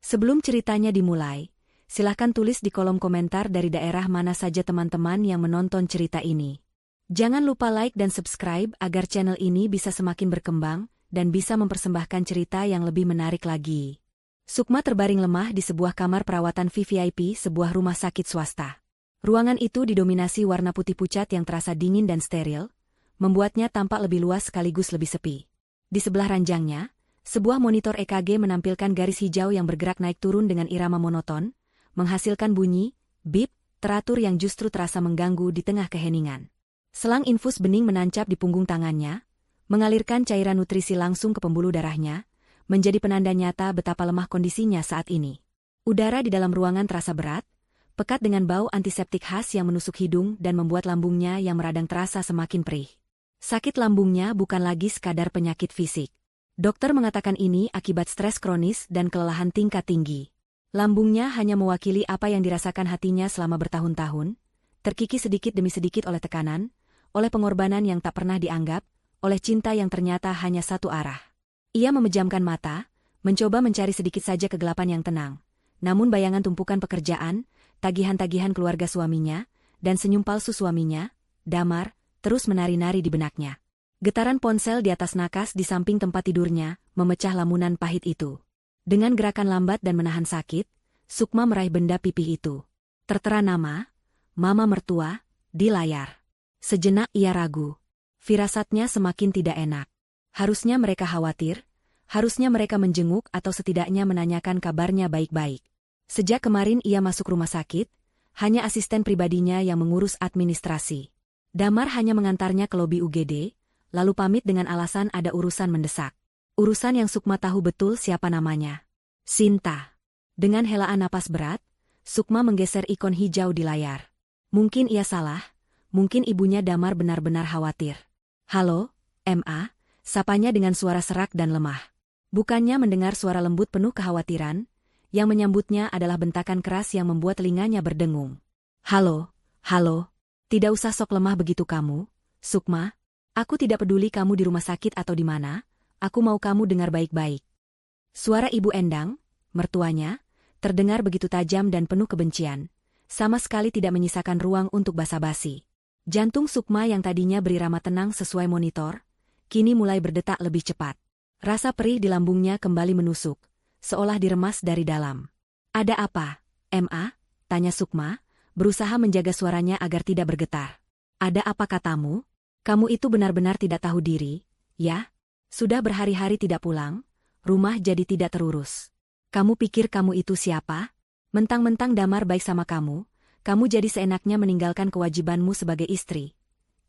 Sebelum ceritanya dimulai, silahkan tulis di kolom komentar dari daerah mana saja teman-teman yang menonton cerita ini. Jangan lupa like dan subscribe agar channel ini bisa semakin berkembang dan bisa mempersembahkan cerita yang lebih menarik lagi. Sukma terbaring lemah di sebuah kamar perawatan VVIP sebuah rumah sakit swasta. Ruangan itu didominasi warna putih pucat yang terasa dingin dan steril, membuatnya tampak lebih luas sekaligus lebih sepi. Di sebelah ranjangnya, sebuah monitor EKG menampilkan garis hijau yang bergerak naik turun dengan irama monoton, menghasilkan bunyi, bip, teratur yang justru terasa mengganggu di tengah keheningan. Selang infus bening menancap di punggung tangannya, mengalirkan cairan nutrisi langsung ke pembuluh darahnya, menjadi penanda nyata betapa lemah kondisinya saat ini. Udara di dalam ruangan terasa berat, pekat dengan bau antiseptik khas yang menusuk hidung dan membuat lambungnya yang meradang terasa semakin perih. Sakit lambungnya bukan lagi sekadar penyakit fisik. Dokter mengatakan ini akibat stres kronis dan kelelahan tingkat tinggi. Lambungnya hanya mewakili apa yang dirasakan hatinya selama bertahun-tahun, terkikis sedikit demi sedikit oleh tekanan, oleh pengorbanan yang tak pernah dianggap, oleh cinta yang ternyata hanya satu arah. Ia memejamkan mata, mencoba mencari sedikit saja kegelapan yang tenang. Namun bayangan tumpukan pekerjaan, tagihan-tagihan keluarga suaminya, dan senyum palsu suaminya, Damar, terus menari-nari di benaknya. Getaran ponsel di atas nakas di samping tempat tidurnya memecah lamunan pahit itu. Dengan gerakan lambat dan menahan sakit, Sukma meraih benda pipih itu. Tertera nama, Mama Mertua, di layar. Sejenak ia ragu. Firasatnya semakin tidak enak. Harusnya mereka khawatir, harusnya mereka menjenguk atau setidaknya menanyakan kabarnya baik-baik. Sejak kemarin ia masuk rumah sakit, hanya asisten pribadinya yang mengurus administrasi. Damar hanya mengantarnya ke lobi UGD, lalu pamit dengan alasan ada urusan mendesak. Urusan yang Sukma tahu betul siapa namanya. Sinta. Dengan helaan napas berat, Sukma menggeser ikon hijau di layar. Mungkin ia salah, mungkin ibunya Damar benar-benar khawatir. Halo, MA, sapanya dengan suara serak dan lemah. Bukannya mendengar suara lembut penuh kekhawatiran, yang menyambutnya adalah bentakan keras yang membuat telinganya berdengung. Halo, tidak usah sok lemah begitu kamu, Sukma. Aku tidak peduli kamu di rumah sakit atau di mana, aku mau kamu dengar baik-baik. Suara Ibu Endang, mertuanya, terdengar begitu tajam dan penuh kebencian, sama sekali tidak menyisakan ruang untuk basa-basi. Jantung Sukma yang tadinya berirama tenang sesuai monitor, kini mulai berdetak lebih cepat. Rasa perih di lambungnya kembali menusuk, seolah diremas dari dalam. Ada apa, MA? Tanya Sukma, berusaha menjaga suaranya agar tidak bergetar. Ada apa katamu? Kamu itu benar-benar tidak tahu diri, ya? Sudah berhari-hari tidak pulang, rumah jadi tidak terurus. Kamu pikir kamu itu siapa? Mentang-mentang Damar baik sama kamu jadi seenaknya meninggalkan kewajibanmu sebagai istri.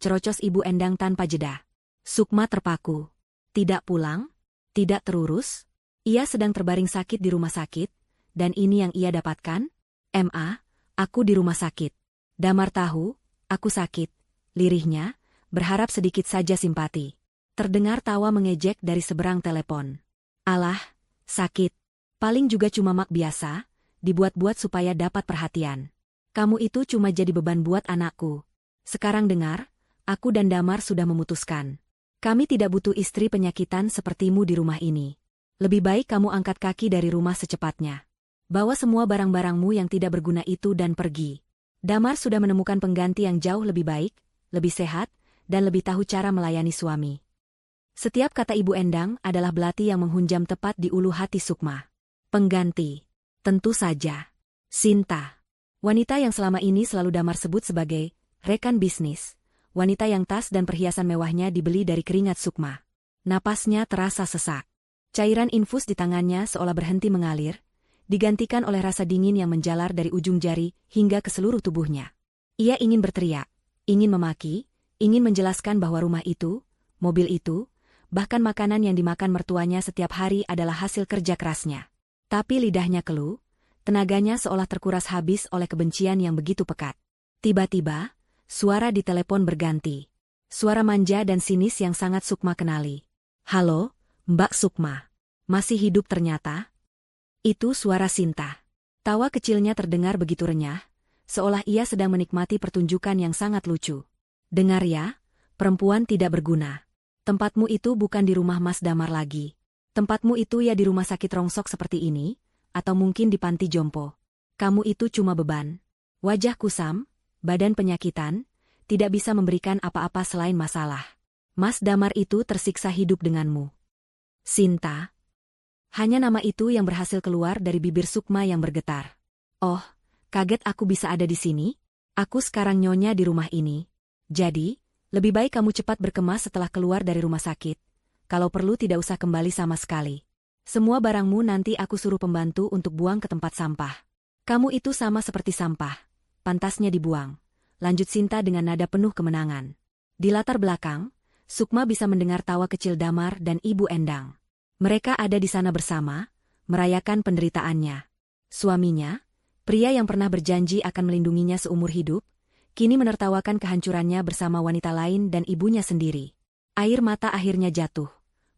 Cerocos Ibu Endang tanpa jeda. Sukma terpaku. Tidak pulang? Tidak terurus? Ia sedang terbaring sakit di rumah sakit, dan ini yang ia dapatkan? MA, aku di rumah sakit. Damar tahu, aku sakit. Lirihnya, berharap sedikit saja simpati. Terdengar tawa mengejek dari seberang telepon. Alah, sakit. Paling juga cuma mak biasa, dibuat-buat supaya dapat perhatian. Kamu itu cuma jadi beban buat anakku. Sekarang dengar, aku dan Damar sudah memutuskan. Kami tidak butuh istri penyakitan sepertimu di rumah ini. Lebih baik kamu angkat kaki dari rumah secepatnya. Bawa semua barang-barangmu yang tidak berguna itu dan pergi. Damar sudah menemukan pengganti yang jauh lebih baik, lebih sehat, dan lebih tahu cara melayani suami. Setiap kata Ibu Endang adalah belati yang menghunjam tepat di ulu hati Sukma. Pengganti. Tentu saja. Sinta. Wanita yang selama ini selalu Damar sebut sebagai rekan bisnis. Wanita yang tas dan perhiasan mewahnya dibeli dari keringat Sukma. Napasnya terasa sesak. Cairan infus di tangannya seolah berhenti mengalir, digantikan oleh rasa dingin yang menjalar dari ujung jari hingga ke seluruh tubuhnya. Ia ingin berteriak, ingin memaki, ingin menjelaskan bahwa rumah itu, mobil itu, bahkan makanan yang dimakan mertuanya setiap hari adalah hasil kerja kerasnya. Tapi lidahnya keluh, tenaganya seolah terkuras habis oleh kebencian yang begitu pekat. Tiba-tiba, suara di telepon berganti. Suara manja dan sinis yang sangat Sukma kenali. Halo, Mbak Sukma. Masih hidup ternyata? Itu suara Sinta. Tawa kecilnya terdengar begitu renyah, seolah ia sedang menikmati pertunjukan yang sangat lucu. Dengar ya, perempuan tidak berguna. Tempatmu itu bukan di rumah Mas Damar lagi. Tempatmu itu ya di rumah sakit rongsok seperti ini, atau mungkin di panti jompo. Kamu itu cuma beban. Wajah kusam, badan penyakitan, tidak bisa memberikan apa-apa selain masalah. Mas Damar itu tersiksa hidup denganmu. Sinta. Hanya nama itu yang berhasil keluar dari bibir Sukma yang bergetar. Oh, kaget aku bisa ada di sini? Aku sekarang nyonya di rumah ini. Jadi, lebih baik kamu cepat berkemas setelah keluar dari rumah sakit. Kalau perlu tidak usah kembali sama sekali. Semua barangmu nanti aku suruh pembantu untuk buang ke tempat sampah. Kamu itu sama seperti sampah. Pantasnya dibuang. Lanjut Sinta dengan nada penuh kemenangan. Di latar belakang, Sukma bisa mendengar tawa kecil Damar dan Ibu Endang. Mereka ada di sana bersama, merayakan penderitaannya. Suaminya, pria yang pernah berjanji akan melindunginya seumur hidup, kini menertawakan kehancurannya bersama wanita lain dan ibunya sendiri. Air mata akhirnya jatuh,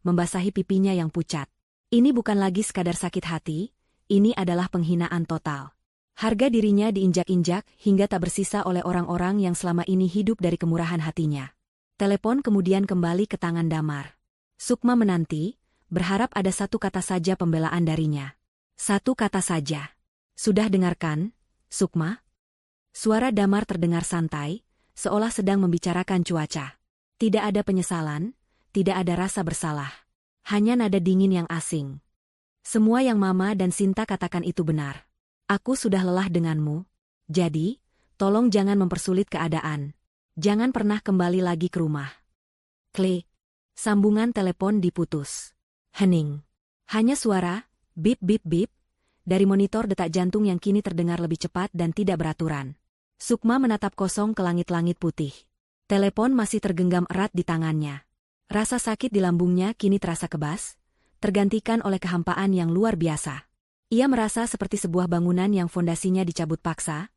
membasahi pipinya yang pucat. Ini bukan lagi sekadar sakit hati, ini adalah penghinaan total. Harga dirinya diinjak-injak hingga tak bersisa oleh orang-orang yang selama ini hidup dari kemurahan hatinya. Telepon kemudian kembali ke tangan Damar. Sukma menanti, berharap ada satu kata saja pembelaan darinya. Satu kata saja. Sudah dengarkan, Sukma? Suara Damar terdengar santai, seolah sedang membicarakan cuaca. Tidak ada penyesalan, tidak ada rasa bersalah. Hanya nada dingin yang asing. Semua yang Mama dan Sinta katakan itu benar. Aku sudah lelah denganmu. Jadi, tolong jangan mempersulit keadaan. Jangan pernah kembali lagi ke rumah. Klik. Sambungan telepon diputus. Hening. Hanya suara, bip bip bip, dari monitor detak jantung yang kini terdengar lebih cepat dan tidak beraturan. Sukma menatap kosong ke langit-langit putih. Telepon masih tergenggam erat di tangannya. Rasa sakit di lambungnya kini terasa kebas, tergantikan oleh kehampaan yang luar biasa. Ia merasa seperti sebuah bangunan yang fondasinya dicabut paksa,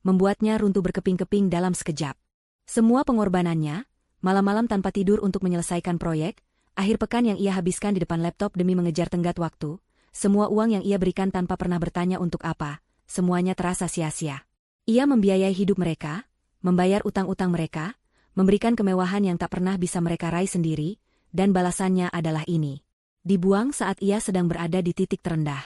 membuatnya runtuh berkeping-keping dalam sekejap. Semua pengorbanannya, malam-malam tanpa tidur untuk menyelesaikan proyek, akhir pekan yang ia habiskan di depan laptop demi mengejar tenggat waktu, semua uang yang ia berikan tanpa pernah bertanya untuk apa, semuanya terasa sia-sia. Ia membiayai hidup mereka, membayar utang-utang mereka, memberikan kemewahan yang tak pernah bisa mereka raih sendiri, dan balasannya adalah ini. Dibuang saat ia sedang berada di titik terendah.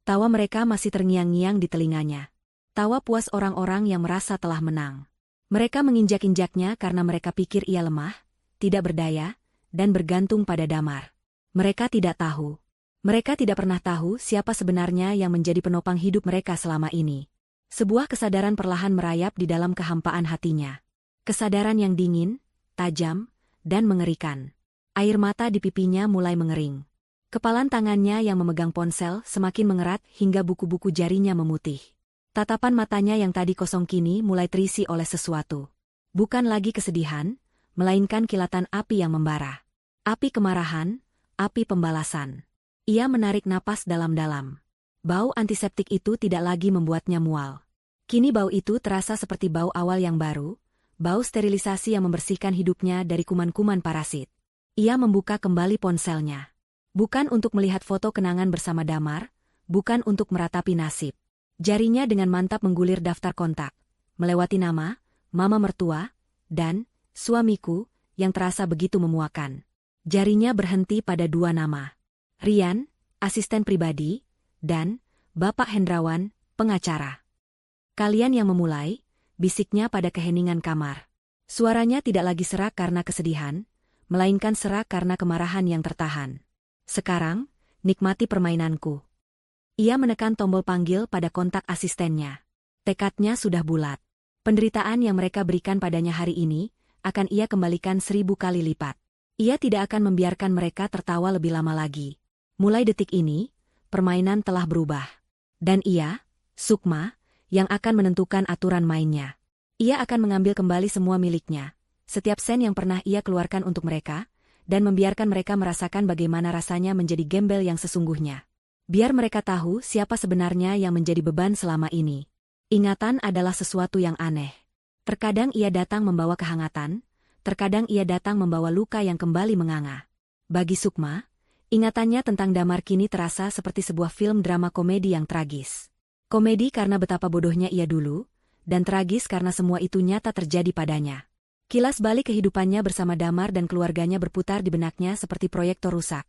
Tawa mereka masih terngiang-ngiang di telinganya. Tawa puas orang-orang yang merasa telah menang. Mereka menginjak-injaknya karena mereka pikir ia lemah, tidak berdaya, dan bergantung pada Damar. Mereka tidak tahu. Mereka tidak pernah tahu siapa sebenarnya yang menjadi penopang hidup mereka selama ini. Sebuah kesadaran perlahan merayap di dalam kehampaan hatinya. Kesadaran yang dingin, tajam, dan mengerikan. Air mata di pipinya mulai mengering. Kepalan tangannya yang memegang ponsel semakin mengerat hingga buku-buku jarinya memutih. Tatapan matanya yang tadi kosong kini mulai terisi oleh sesuatu. Bukan lagi kesedihan, melainkan kilatan api yang membara. Api kemarahan, api pembalasan. Ia menarik napas dalam-dalam. Bau antiseptik itu tidak lagi membuatnya mual. Kini bau itu terasa seperti bau awal yang baru, bau sterilisasi yang membersihkan hidupnya dari kuman-kuman parasit. Ia membuka kembali ponselnya. Bukan untuk melihat foto kenangan bersama Damar, bukan untuk meratapi nasib. Jarinya dengan mantap menggulir daftar kontak, melewati nama, mama mertua, dan suamiku, yang terasa begitu memuakan. Jarinya berhenti pada dua nama. Rian, asisten pribadi, dan Bapak Hendrawan, pengacara. Kalian yang memulai, bisiknya pada keheningan kamar. Suaranya tidak lagi serak karena kesedihan, melainkan serak karena kemarahan yang tertahan. Sekarang, nikmati permainanku. Ia menekan tombol panggil pada kontak asistennya. Tekadnya sudah bulat. Penderitaan yang mereka berikan padanya hari ini, akan ia kembalikan 1000 kali lipat. Ia tidak akan membiarkan mereka tertawa lebih lama lagi. Mulai detik ini, permainan telah berubah. Dan ia, Sukma, yang akan menentukan aturan mainnya. Ia akan mengambil kembali semua miliknya, setiap sen yang pernah ia keluarkan untuk mereka, dan membiarkan mereka merasakan bagaimana rasanya menjadi gembel yang sesungguhnya. Biar mereka tahu siapa sebenarnya yang menjadi beban selama ini. Ingatan adalah sesuatu yang aneh. Terkadang ia datang membawa kehangatan, terkadang ia datang membawa luka yang kembali menganga. Bagi Sukma, ingatannya tentang Damar kini terasa seperti sebuah film drama komedi yang tragis. Komedi karena betapa bodohnya ia dulu, dan tragis karena semua itu nyata terjadi padanya. Kilas balik kehidupannya bersama Damar dan keluarganya berputar di benaknya seperti proyektor rusak,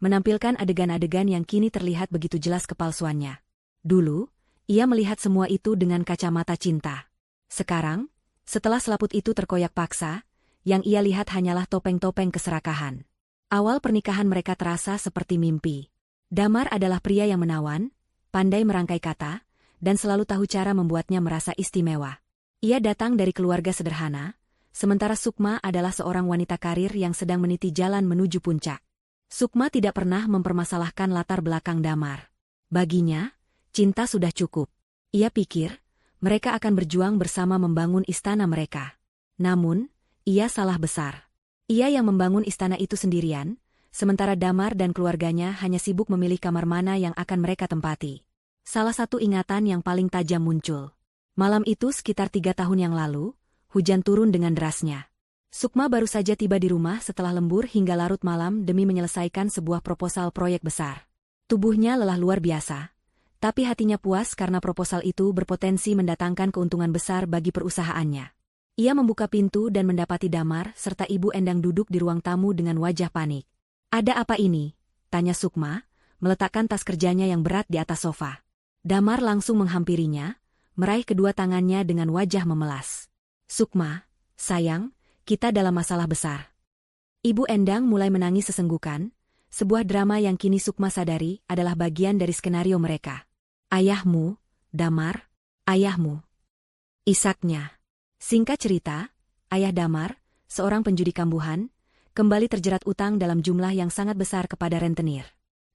menampilkan adegan-adegan yang kini terlihat begitu jelas kepalsuannya. Dulu, ia melihat semua itu dengan kacamata cinta. Sekarang, setelah selaput itu terkoyak paksa, yang ia lihat hanyalah topeng-topeng keserakahan. Awal pernikahan mereka terasa seperti mimpi. Damar adalah pria yang menawan, pandai merangkai kata, dan selalu tahu cara membuatnya merasa istimewa. Ia datang dari keluarga sederhana, sementara Sukma adalah seorang wanita karir yang sedang meniti jalan menuju puncak. Sukma tidak pernah mempermasalahkan latar belakang Damar. Baginya, cinta sudah cukup. Ia pikir, mereka akan berjuang bersama membangun istana mereka. Namun, ia salah besar. Ia yang membangun istana itu sendirian, sementara Damar dan keluarganya hanya sibuk memilih kamar mana yang akan mereka tempati. Salah satu ingatan yang paling tajam muncul. Malam itu sekitar 3 tahun yang lalu, hujan turun dengan derasnya. Sukma baru saja tiba di rumah setelah lembur hingga larut malam demi menyelesaikan sebuah proposal proyek besar. Tubuhnya lelah luar biasa, tapi hatinya puas karena proposal itu berpotensi mendatangkan keuntungan besar bagi perusahaannya. Ia membuka pintu dan mendapati Damar serta Ibu Endang duduk di ruang tamu dengan wajah panik. "Ada apa ini?" tanya Sukma, meletakkan tas kerjanya yang berat di atas sofa. Damar langsung menghampirinya, meraih kedua tangannya dengan wajah memelas. "Sukma, sayang, kita dalam masalah besar." Ibu Endang mulai menangis sesenggukan, sebuah drama yang kini Sukma sadari adalah bagian dari skenario mereka. "Ayahmu, Damar, ayahmu." Isaknya. Singkat cerita, ayah Damar, seorang penjudi kambuhan, kembali terjerat utang dalam jumlah yang sangat besar kepada rentenir.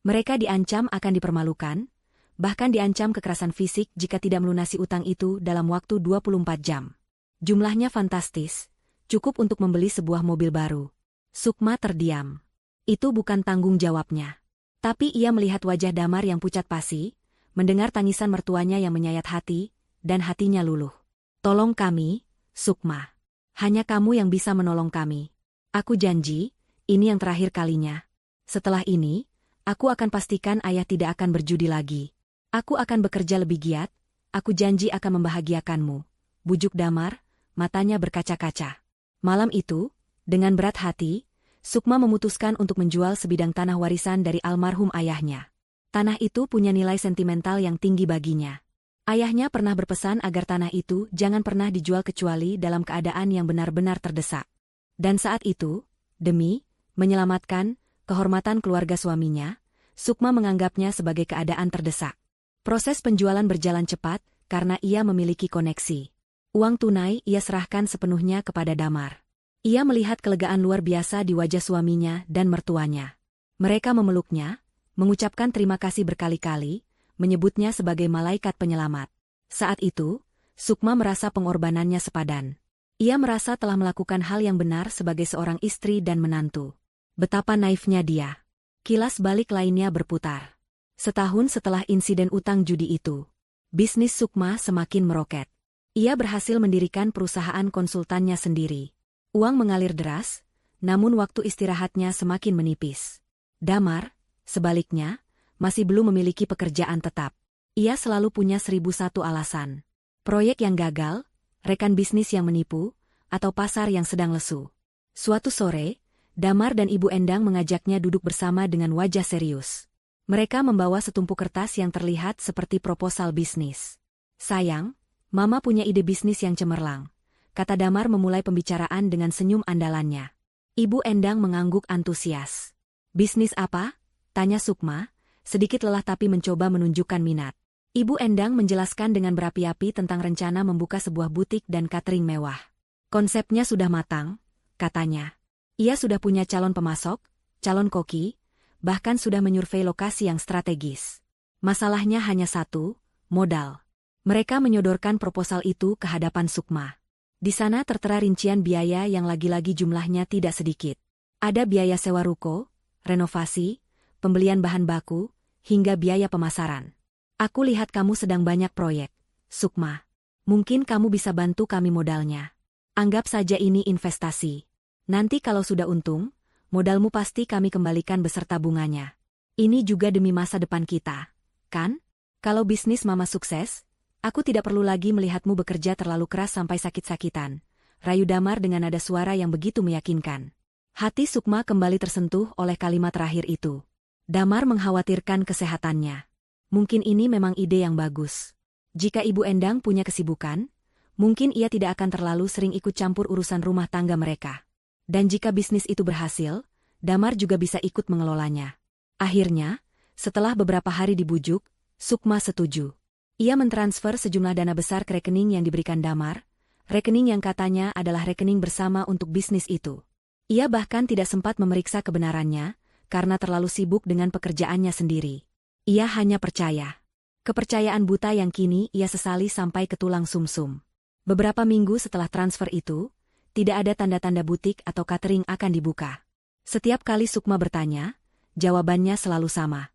Mereka diancam akan dipermalukan, bahkan diancam kekerasan fisik jika tidak melunasi utang itu dalam waktu 24 jam. Jumlahnya fantastis, cukup untuk membeli sebuah mobil baru. Sukma terdiam. Itu bukan tanggung jawabnya. Tapi ia melihat wajah Damar yang pucat pasi, mendengar tangisan mertuanya yang menyayat hati, dan hatinya luluh. "Tolong kami, Sukma. Hanya kamu yang bisa menolong kami. Aku janji, ini yang terakhir kalinya. Setelah ini, aku akan pastikan ayah tidak akan berjudi lagi. Aku akan bekerja lebih giat, aku janji akan membahagiakanmu," bujuk Damar, matanya berkaca-kaca. Malam itu, dengan berat hati, Sukma memutuskan untuk menjual sebidang tanah warisan dari almarhum ayahnya. Tanah itu punya nilai sentimental yang tinggi baginya. Ayahnya pernah berpesan agar tanah itu jangan pernah dijual kecuali dalam keadaan yang benar-benar terdesak. Dan saat itu, demi menyelamatkan kehormatan keluarga suaminya, Sukma menganggapnya sebagai keadaan terdesak. Proses penjualan berjalan cepat karena ia memiliki koneksi. Uang tunai ia serahkan sepenuhnya kepada Damar. Ia melihat kelegaan luar biasa di wajah suaminya dan mertuanya. Mereka memeluknya, mengucapkan terima kasih berkali-kali, menyebutnya sebagai malaikat penyelamat. Saat itu, Sukma merasa pengorbanannya sepadan. Ia merasa telah melakukan hal yang benar sebagai seorang istri dan menantu. Betapa naifnya dia. Kilas balik lainnya berputar. Setahun setelah insiden utang judi itu, bisnis Sukma semakin meroket. Ia berhasil mendirikan perusahaan konsultannya sendiri. Uang mengalir deras, namun waktu istirahatnya semakin menipis. Damar, sebaliknya, masih belum memiliki pekerjaan tetap. Ia selalu punya 1001 alasan. Proyek yang gagal, rekan bisnis yang menipu, atau pasar yang sedang lesu. Suatu sore, Damar dan Ibu Endang mengajaknya duduk bersama dengan wajah serius. Mereka membawa setumpuk kertas yang terlihat seperti proposal bisnis. "Sayang, Mama punya ide bisnis yang cemerlang," kata Damar memulai pembicaraan dengan senyum andalannya. Ibu Endang mengangguk antusias. "Bisnis apa?" tanya Sukma, sedikit lelah tapi mencoba menunjukkan minat. Ibu Endang menjelaskan dengan berapi-api tentang rencana membuka sebuah butik dan catering mewah. "Konsepnya sudah matang," katanya. "Ia sudah punya calon pemasok, calon koki, bahkan sudah menyurvei lokasi yang strategis. Masalahnya hanya satu, modal." Mereka menyodorkan proposal itu ke hadapan Sukma. Di sana tertera rincian biaya yang lagi-lagi jumlahnya tidak sedikit. Ada biaya sewa ruko, renovasi, pembelian bahan baku, hingga biaya pemasaran. "Aku lihat kamu sedang banyak proyek, Sukma. Mungkin kamu bisa bantu kami modalnya. Anggap saja ini investasi. Nanti kalau sudah untung, modalmu pasti kami kembalikan beserta bunganya. Ini juga demi masa depan kita, kan? Kalau bisnis Mama sukses, aku tidak perlu lagi melihatmu bekerja terlalu keras sampai sakit-sakitan," rayu Damar dengan nada suara yang begitu meyakinkan. Hati Sukma kembali tersentuh oleh kalimat terakhir itu. Damar mengkhawatirkan kesehatannya. Mungkin ini memang ide yang bagus. Jika Ibu Endang punya kesibukan, mungkin ia tidak akan terlalu sering ikut campur urusan rumah tangga mereka. Dan jika bisnis itu berhasil, Damar juga bisa ikut mengelolanya. Akhirnya, setelah beberapa hari dibujuk, Sukma setuju. Ia mentransfer sejumlah dana besar ke rekening yang diberikan Damar, rekening yang katanya adalah rekening bersama untuk bisnis itu. Ia bahkan tidak sempat memeriksa kebenarannya, karena terlalu sibuk dengan pekerjaannya sendiri. Ia hanya percaya. Kepercayaan buta yang kini ia sesali sampai ke tulang sumsum. Beberapa minggu setelah transfer itu, tidak ada tanda-tanda butik atau catering akan dibuka. Setiap kali Sukma bertanya, jawabannya selalu sama.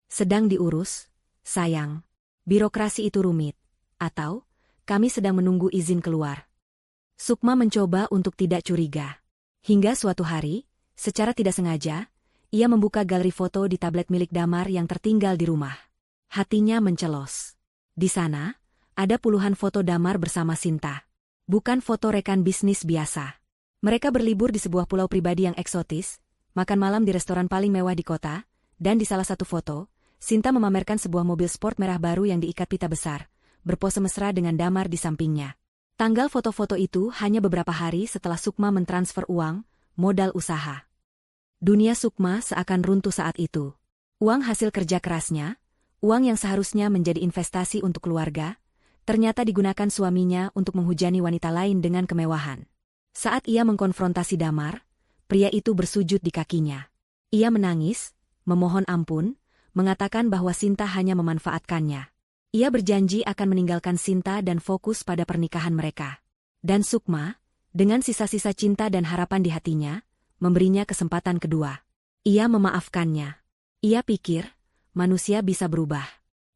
Sedang diurus, sayang. Birokrasi itu rumit. Atau, kami sedang menunggu izin keluar. Sukma mencoba untuk tidak curiga. Hingga suatu hari, secara tidak sengaja, ia membuka galeri foto di tablet milik Damar yang tertinggal di rumah. Hatinya mencelos. Di sana, ada puluhan foto Damar bersama Sinta. Bukan foto rekan bisnis biasa. Mereka berlibur di sebuah pulau pribadi yang eksotis, makan malam di restoran paling mewah di kota, dan di salah satu foto, Sinta memamerkan sebuah mobil sport merah baru yang diikat pita besar, berpose mesra dengan Damar di sampingnya. Tanggal foto-foto itu hanya beberapa hari setelah Sukma mentransfer uang, modal usaha. Dunia Sukma seakan runtuh saat itu. Uang hasil kerja kerasnya, uang yang seharusnya menjadi investasi untuk keluarga, ternyata digunakan suaminya untuk menghujani wanita lain dengan kemewahan. Saat ia mengkonfrontasi Damar, pria itu bersujud di kakinya. Ia menangis, memohon ampun, mengatakan bahwa Sinta hanya memanfaatkannya. Ia berjanji akan meninggalkan Sinta dan fokus pada pernikahan mereka. Dan Sukma, dengan sisa-sisa cinta dan harapan di hatinya, memberinya kesempatan kedua. Ia memaafkannya. Ia pikir, manusia bisa berubah.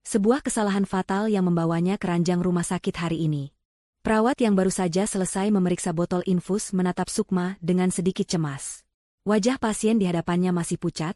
Sebuah kesalahan fatal yang membawanya ke ranjang rumah sakit hari ini. Perawat yang baru saja selesai memeriksa botol infus menatap Sukma dengan sedikit cemas. Wajah pasien di hadapannya masih pucat,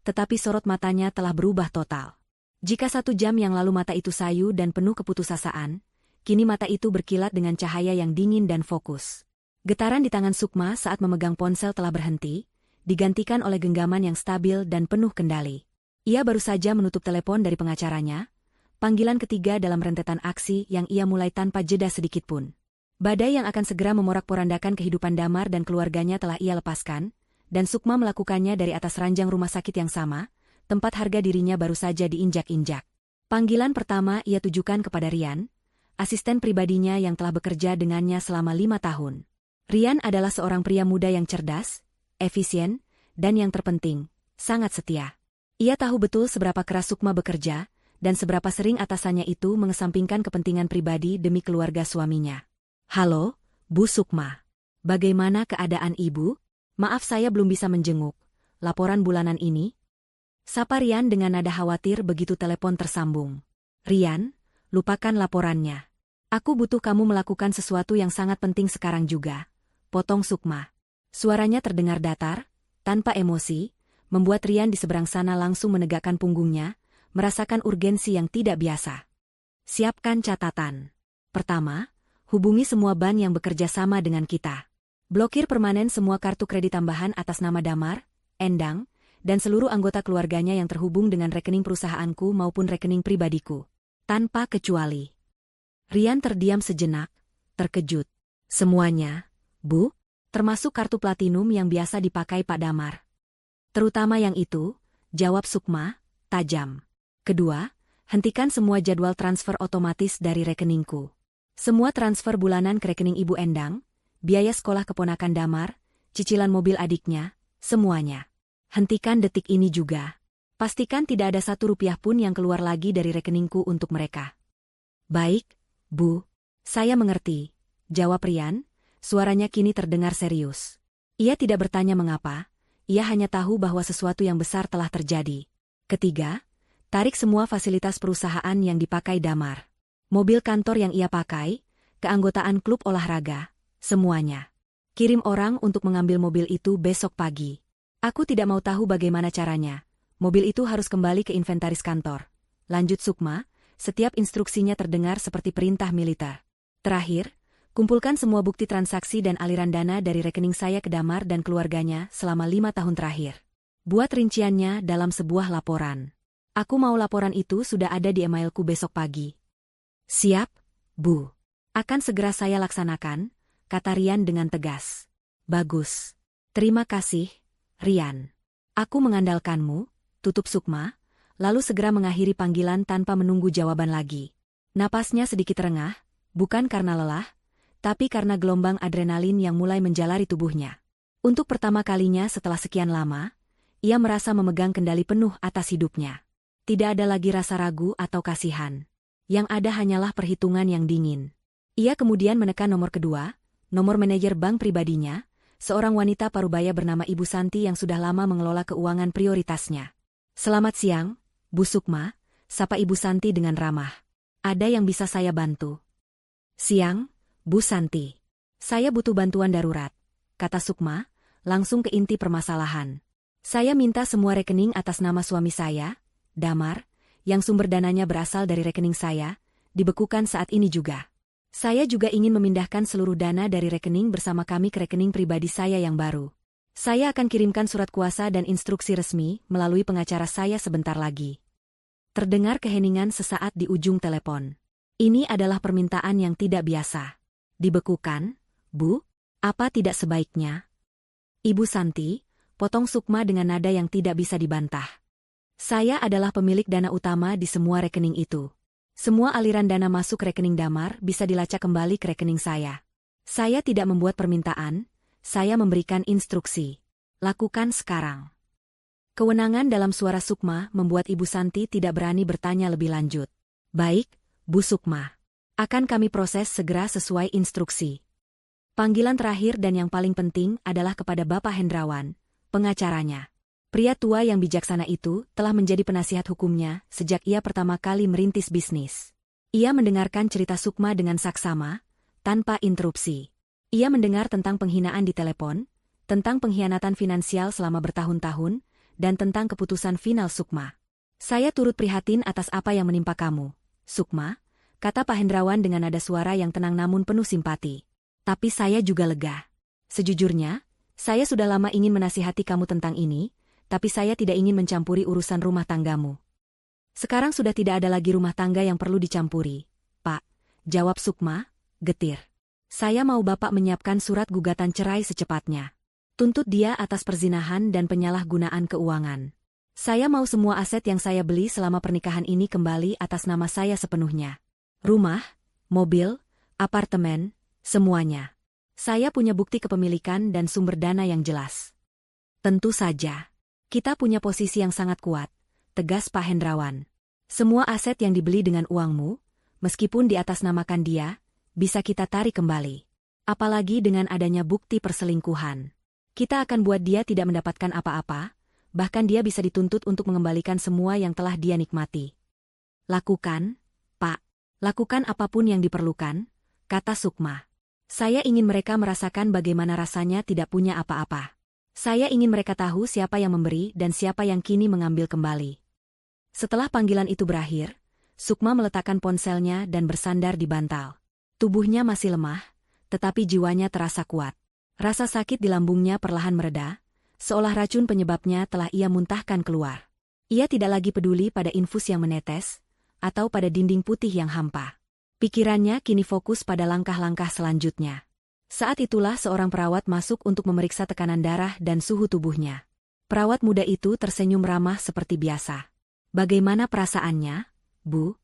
tetapi sorot matanya telah berubah total. Jika 1 jam yang lalu mata itu sayu dan penuh keputusasaan, kini mata itu berkilat dengan cahaya yang dingin dan fokus. Getaran di tangan Sukma saat memegang ponsel telah berhenti, digantikan oleh genggaman yang stabil dan penuh kendali. Ia baru saja menutup telepon dari pengacaranya, panggilan ketiga dalam rentetan aksi yang ia mulai tanpa jeda sedikitpun. Badai yang akan segera memorak-porandakan kehidupan Damar dan keluarganya telah ia lepaskan, dan Sukma melakukannya dari atas ranjang rumah sakit yang sama, tempat harga dirinya baru saja diinjak-injak. Panggilan pertama ia tujukan kepada Rian, asisten pribadinya yang telah bekerja dengannya selama 5 tahun. Rian adalah seorang pria muda yang cerdas, efisien, dan yang terpenting, sangat setia. Ia tahu betul seberapa keras Sukma bekerja, dan seberapa sering atasannya itu mengesampingkan kepentingan pribadi demi keluarga suaminya. Halo, Bu Sukma. Bagaimana keadaan Ibu? Maaf saya belum bisa menjenguk. Laporan bulanan ini? Sapa Rian dengan nada khawatir begitu telepon tersambung. Rian, lupakan laporannya. Aku butuh kamu melakukan sesuatu yang sangat penting sekarang juga. Potong Sukma. Suaranya terdengar datar, tanpa emosi, membuat Rian di seberang sana langsung menegakkan punggungnya, merasakan urgensi yang tidak biasa. Siapkan catatan. Pertama, hubungi semua bank yang bekerja sama dengan kita. Blokir permanen semua kartu kredit tambahan atas nama Damar, Endang, dan seluruh anggota keluarganya yang terhubung dengan rekening perusahaanku maupun rekening pribadiku. Tanpa kecuali. Rian terdiam sejenak, terkejut. Semuanya, Bu, termasuk kartu platinum yang biasa dipakai Pak Damar. Terutama yang itu, jawab Sukma, tajam. Kedua, hentikan semua jadwal transfer otomatis dari rekeningku. Semua transfer bulanan ke rekening Ibu Endang, biaya sekolah keponakan Damar, cicilan mobil adiknya, semuanya. Hentikan detik ini juga. Pastikan tidak ada 1 rupiah pun yang keluar lagi dari rekeningku untuk mereka. Baik, Bu. Saya mengerti, jawab Rian, suaranya kini terdengar serius. Ia tidak bertanya mengapa, ia hanya tahu bahwa sesuatu yang besar telah terjadi. Ketiga, tarik semua fasilitas perusahaan yang dipakai Damar. Mobil kantor yang ia pakai, keanggotaan klub olahraga, semuanya. Kirim orang untuk mengambil mobil itu besok pagi. Aku tidak mau tahu bagaimana caranya. Mobil itu harus kembali ke inventaris kantor. Lanjut Sukma, setiap instruksinya terdengar seperti perintah militer. Terakhir, kumpulkan semua bukti transaksi dan aliran dana dari rekening saya ke Damar dan keluarganya selama 5 tahun terakhir. Buat rinciannya dalam sebuah laporan. Aku mau laporan itu sudah ada di emailku besok pagi. Siap, Bu. Akan segera saya laksanakan, kata Rian dengan tegas. Bagus. Terima kasih, Rian. Aku mengandalkanmu, tutup Sukma, lalu segera mengakhiri panggilan tanpa menunggu jawaban lagi. Napasnya sedikit rengah, bukan karena lelah, tapi karena gelombang adrenalin yang mulai menjalari tubuhnya. Untuk pertama kalinya setelah sekian lama, ia merasa memegang kendali penuh atas hidupnya. Tidak ada lagi rasa ragu atau kasihan. Yang ada hanyalah perhitungan yang dingin. Ia kemudian menekan nomor kedua, nomor manajer bank pribadinya, seorang wanita parubaya bernama Ibu Santi yang sudah lama mengelola keuangan prioritasnya. Selamat siang, Bu Sukma, sapa Ibu Santi dengan ramah. Ada yang bisa saya bantu? Siang, Bu Santi. Saya butuh bantuan darurat, kata Sukma, langsung ke inti permasalahan. Saya minta semua rekening atas nama suami saya, Damar, yang sumber dananya berasal dari rekening saya, dibekukan saat ini juga. Saya juga ingin memindahkan seluruh dana dari rekening bersama kami ke rekening pribadi saya yang baru. Saya akan kirimkan surat kuasa dan instruksi resmi melalui pengacara saya sebentar lagi. Terdengar keheningan sesaat di ujung telepon. Ini adalah permintaan yang tidak biasa. Dibekukan, Bu? Apa tidak sebaiknya? Ibu Santi, potong Sukma dengan nada yang tidak bisa dibantah. Saya adalah pemilik dana utama di semua rekening itu. Semua aliran dana masuk rekening Damar bisa dilacak kembali ke rekening saya. Saya tidak membuat permintaan, saya memberikan instruksi. Lakukan sekarang. Kewenangan dalam suara Sukma membuat Ibu Santi tidak berani bertanya lebih lanjut. Baik, Bu Sukma. Akan kami proses segera sesuai instruksi. Panggilan terakhir dan yang paling penting adalah kepada Bapak Hendrawan, pengacaranya. Pria tua yang bijaksana itu telah menjadi penasihat hukumnya sejak ia pertama kali merintis bisnis. Ia mendengarkan cerita Sukma dengan saksama, tanpa interupsi. Ia mendengar tentang penghinaan di telepon, tentang pengkhianatan finansial selama bertahun-tahun, dan tentang keputusan final Sukma. Saya turut prihatin atas apa yang menimpa kamu, Sukma, kata Pak Hendrawan dengan nada suara yang tenang namun penuh simpati. Tapi saya juga lega. Sejujurnya, saya sudah lama ingin menasihati kamu tentang ini, tapi saya tidak ingin mencampuri urusan rumah tanggamu. Sekarang sudah tidak ada lagi rumah tangga yang perlu dicampuri, Pak, jawab Sukma, getir. Saya mau Bapak menyiapkan surat gugatan cerai secepatnya. Tuntut dia atas perzinahan dan penyalahgunaan keuangan. Saya mau semua aset yang saya beli selama pernikahan ini kembali atas nama saya sepenuhnya. Rumah, mobil, apartemen, semuanya. Saya punya bukti kepemilikan dan sumber dana yang jelas. Tentu saja. Kita punya posisi yang sangat kuat, tegas Pak Hendrawan. Semua aset yang dibeli dengan uangmu, meskipun diatasnamakan dia, bisa kita tarik kembali. Apalagi dengan adanya bukti perselingkuhan. Kita akan buat dia tidak mendapatkan apa-apa, bahkan dia bisa dituntut untuk mengembalikan semua yang telah dia nikmati. Lakukan, Pak. Lakukan apapun yang diperlukan, kata Sukma. Saya ingin mereka merasakan bagaimana rasanya tidak punya apa-apa. Saya ingin mereka tahu siapa yang memberi dan siapa yang kini mengambil kembali. Setelah panggilan itu berakhir, Sukma meletakkan ponselnya dan bersandar di bantal. Tubuhnya masih lemah, tetapi jiwanya terasa kuat. Rasa sakit di lambungnya perlahan mereda, seolah racun penyebabnya telah ia muntahkan keluar. Ia tidak lagi peduli pada infus yang menetes, atau pada dinding putih yang hampa. Pikirannya kini fokus pada langkah-langkah selanjutnya. Saat itulah seorang perawat masuk untuk memeriksa tekanan darah dan suhu tubuhnya. Perawat muda itu tersenyum ramah seperti biasa. Bagaimana perasaannya, Bu?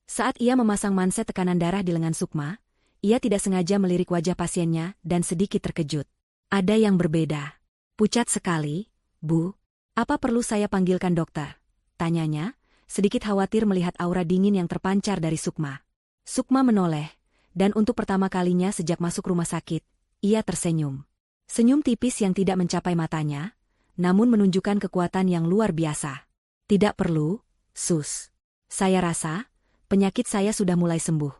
Saat ia memasang manset tekanan darah di lengan Sukma, ia tidak sengaja melirik wajah pasiennya dan sedikit terkejut. Ada yang berbeda. Pucat sekali, Bu. Apa perlu saya panggilkan dokter? Tanyanya, sedikit khawatir melihat aura dingin yang terpancar dari Sukma. Sukma menoleh. Dan untuk pertama kalinya sejak masuk rumah sakit, ia tersenyum. Senyum tipis yang tidak mencapai matanya, namun menunjukkan kekuatan yang luar biasa. Tidak perlu, Sus. Saya rasa, penyakit saya sudah mulai sembuh.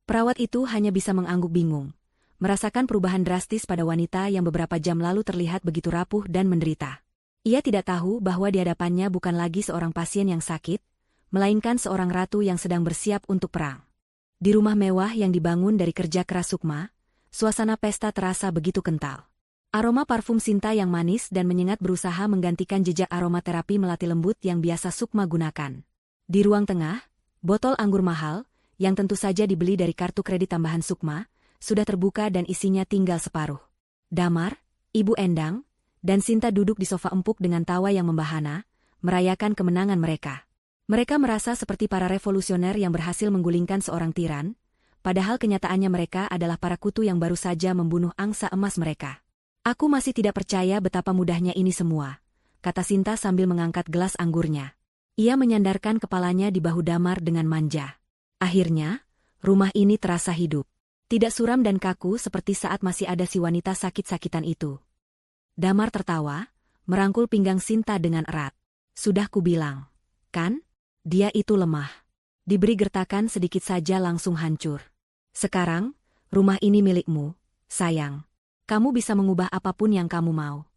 Perawat itu hanya bisa mengangguk bingung, merasakan perubahan drastis pada wanita yang beberapa jam lalu terlihat begitu rapuh dan menderita. Ia tidak tahu bahwa di hadapannya bukan lagi seorang pasien yang sakit, melainkan seorang ratu yang sedang bersiap untuk perang. Di rumah mewah yang dibangun dari kerja keras Sukma, suasana pesta terasa begitu kental. Aroma parfum Sinta yang manis dan menyengat berusaha menggantikan jejak aromaterapi melati lembut yang biasa Sukma gunakan. Di ruang tengah, botol anggur mahal, yang tentu saja dibeli dari kartu kredit tambahan Sukma, sudah terbuka dan isinya tinggal separuh. Damar, Ibu Endang, dan Sinta duduk di sofa empuk dengan tawa yang membahana, merayakan kemenangan mereka. Mereka merasa seperti para revolusioner yang berhasil menggulingkan seorang tiran, padahal kenyataannya mereka adalah para kutu yang baru saja membunuh angsa emas mereka. Aku masih tidak percaya betapa mudahnya ini semua, kata Sinta sambil mengangkat gelas anggurnya. Ia menyandarkan kepalanya di bahu Damar dengan manja. Akhirnya, rumah ini terasa hidup. Tidak suram dan kaku seperti saat masih ada si wanita sakit-sakitan itu. Damar tertawa, merangkul pinggang Sinta dengan erat. Sudah kubilang, kan? Dia itu lemah. Diberi gertakan sedikit saja langsung hancur. Sekarang, rumah ini milikmu, sayang. Kamu bisa mengubah apapun yang kamu mau.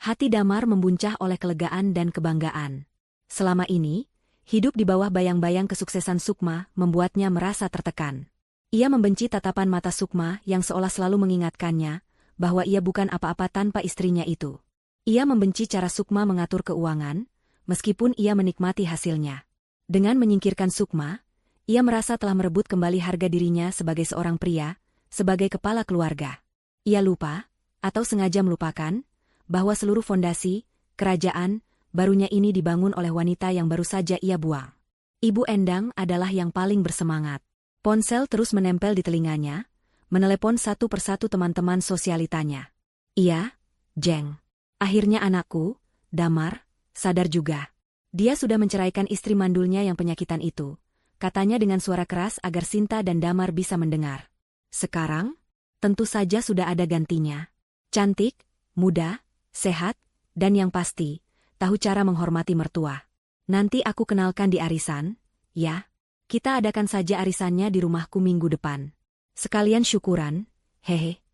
Hati Damar membuncah oleh kelegaan dan kebanggaan. Selama ini, hidup di bawah bayang-bayang kesuksesan Sukma membuatnya merasa tertekan. Ia membenci tatapan mata Sukma yang seolah selalu mengingatkannya bahwa ia bukan apa-apa tanpa istrinya itu. Ia membenci cara Sukma mengatur keuangan, meskipun ia menikmati hasilnya. Dengan menyingkirkan Sukma, ia merasa telah merebut kembali harga dirinya sebagai seorang pria, sebagai kepala keluarga. Ia lupa, atau sengaja melupakan, bahwa seluruh fondasi, kerajaan, barunya ini dibangun oleh wanita yang baru saja ia buang. Ibu Endang adalah yang paling bersemangat. Ponsel terus menempel di telinganya, menelepon satu persatu teman-teman sosialitanya. Iya, Jeng. Akhirnya anakku, Damar, sadar juga. Dia sudah menceraikan istri mandulnya yang penyakitan itu, katanya dengan suara keras agar Sinta dan Damar bisa mendengar. Sekarang, tentu saja sudah ada gantinya. Cantik, muda, sehat, dan yang pasti, tahu cara menghormati mertua. Nanti aku kenalkan di arisan, ya. Kita adakan saja arisannya di rumahku minggu depan. Sekalian syukuran, hehe.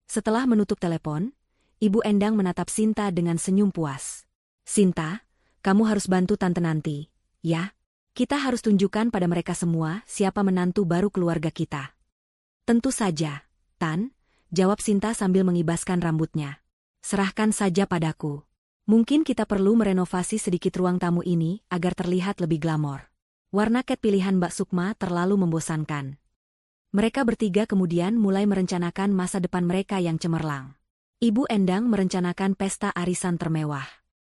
Setelah menutup telepon, Ibu Endang menatap Sinta dengan senyum puas. Sinta, kamu harus bantu tante nanti, ya? Kita harus tunjukkan pada mereka semua siapa menantu baru keluarga kita. Tentu saja, Tan, jawab Sinta sambil mengibaskan rambutnya. Serahkan saja padaku. Mungkin kita perlu merenovasi sedikit ruang tamu ini agar terlihat lebih glamor. Warna cat pilihan Mbak Sukma terlalu membosankan. Mereka bertiga kemudian mulai merencanakan masa depan mereka yang cemerlang. Ibu Endang merencanakan pesta arisan termewah.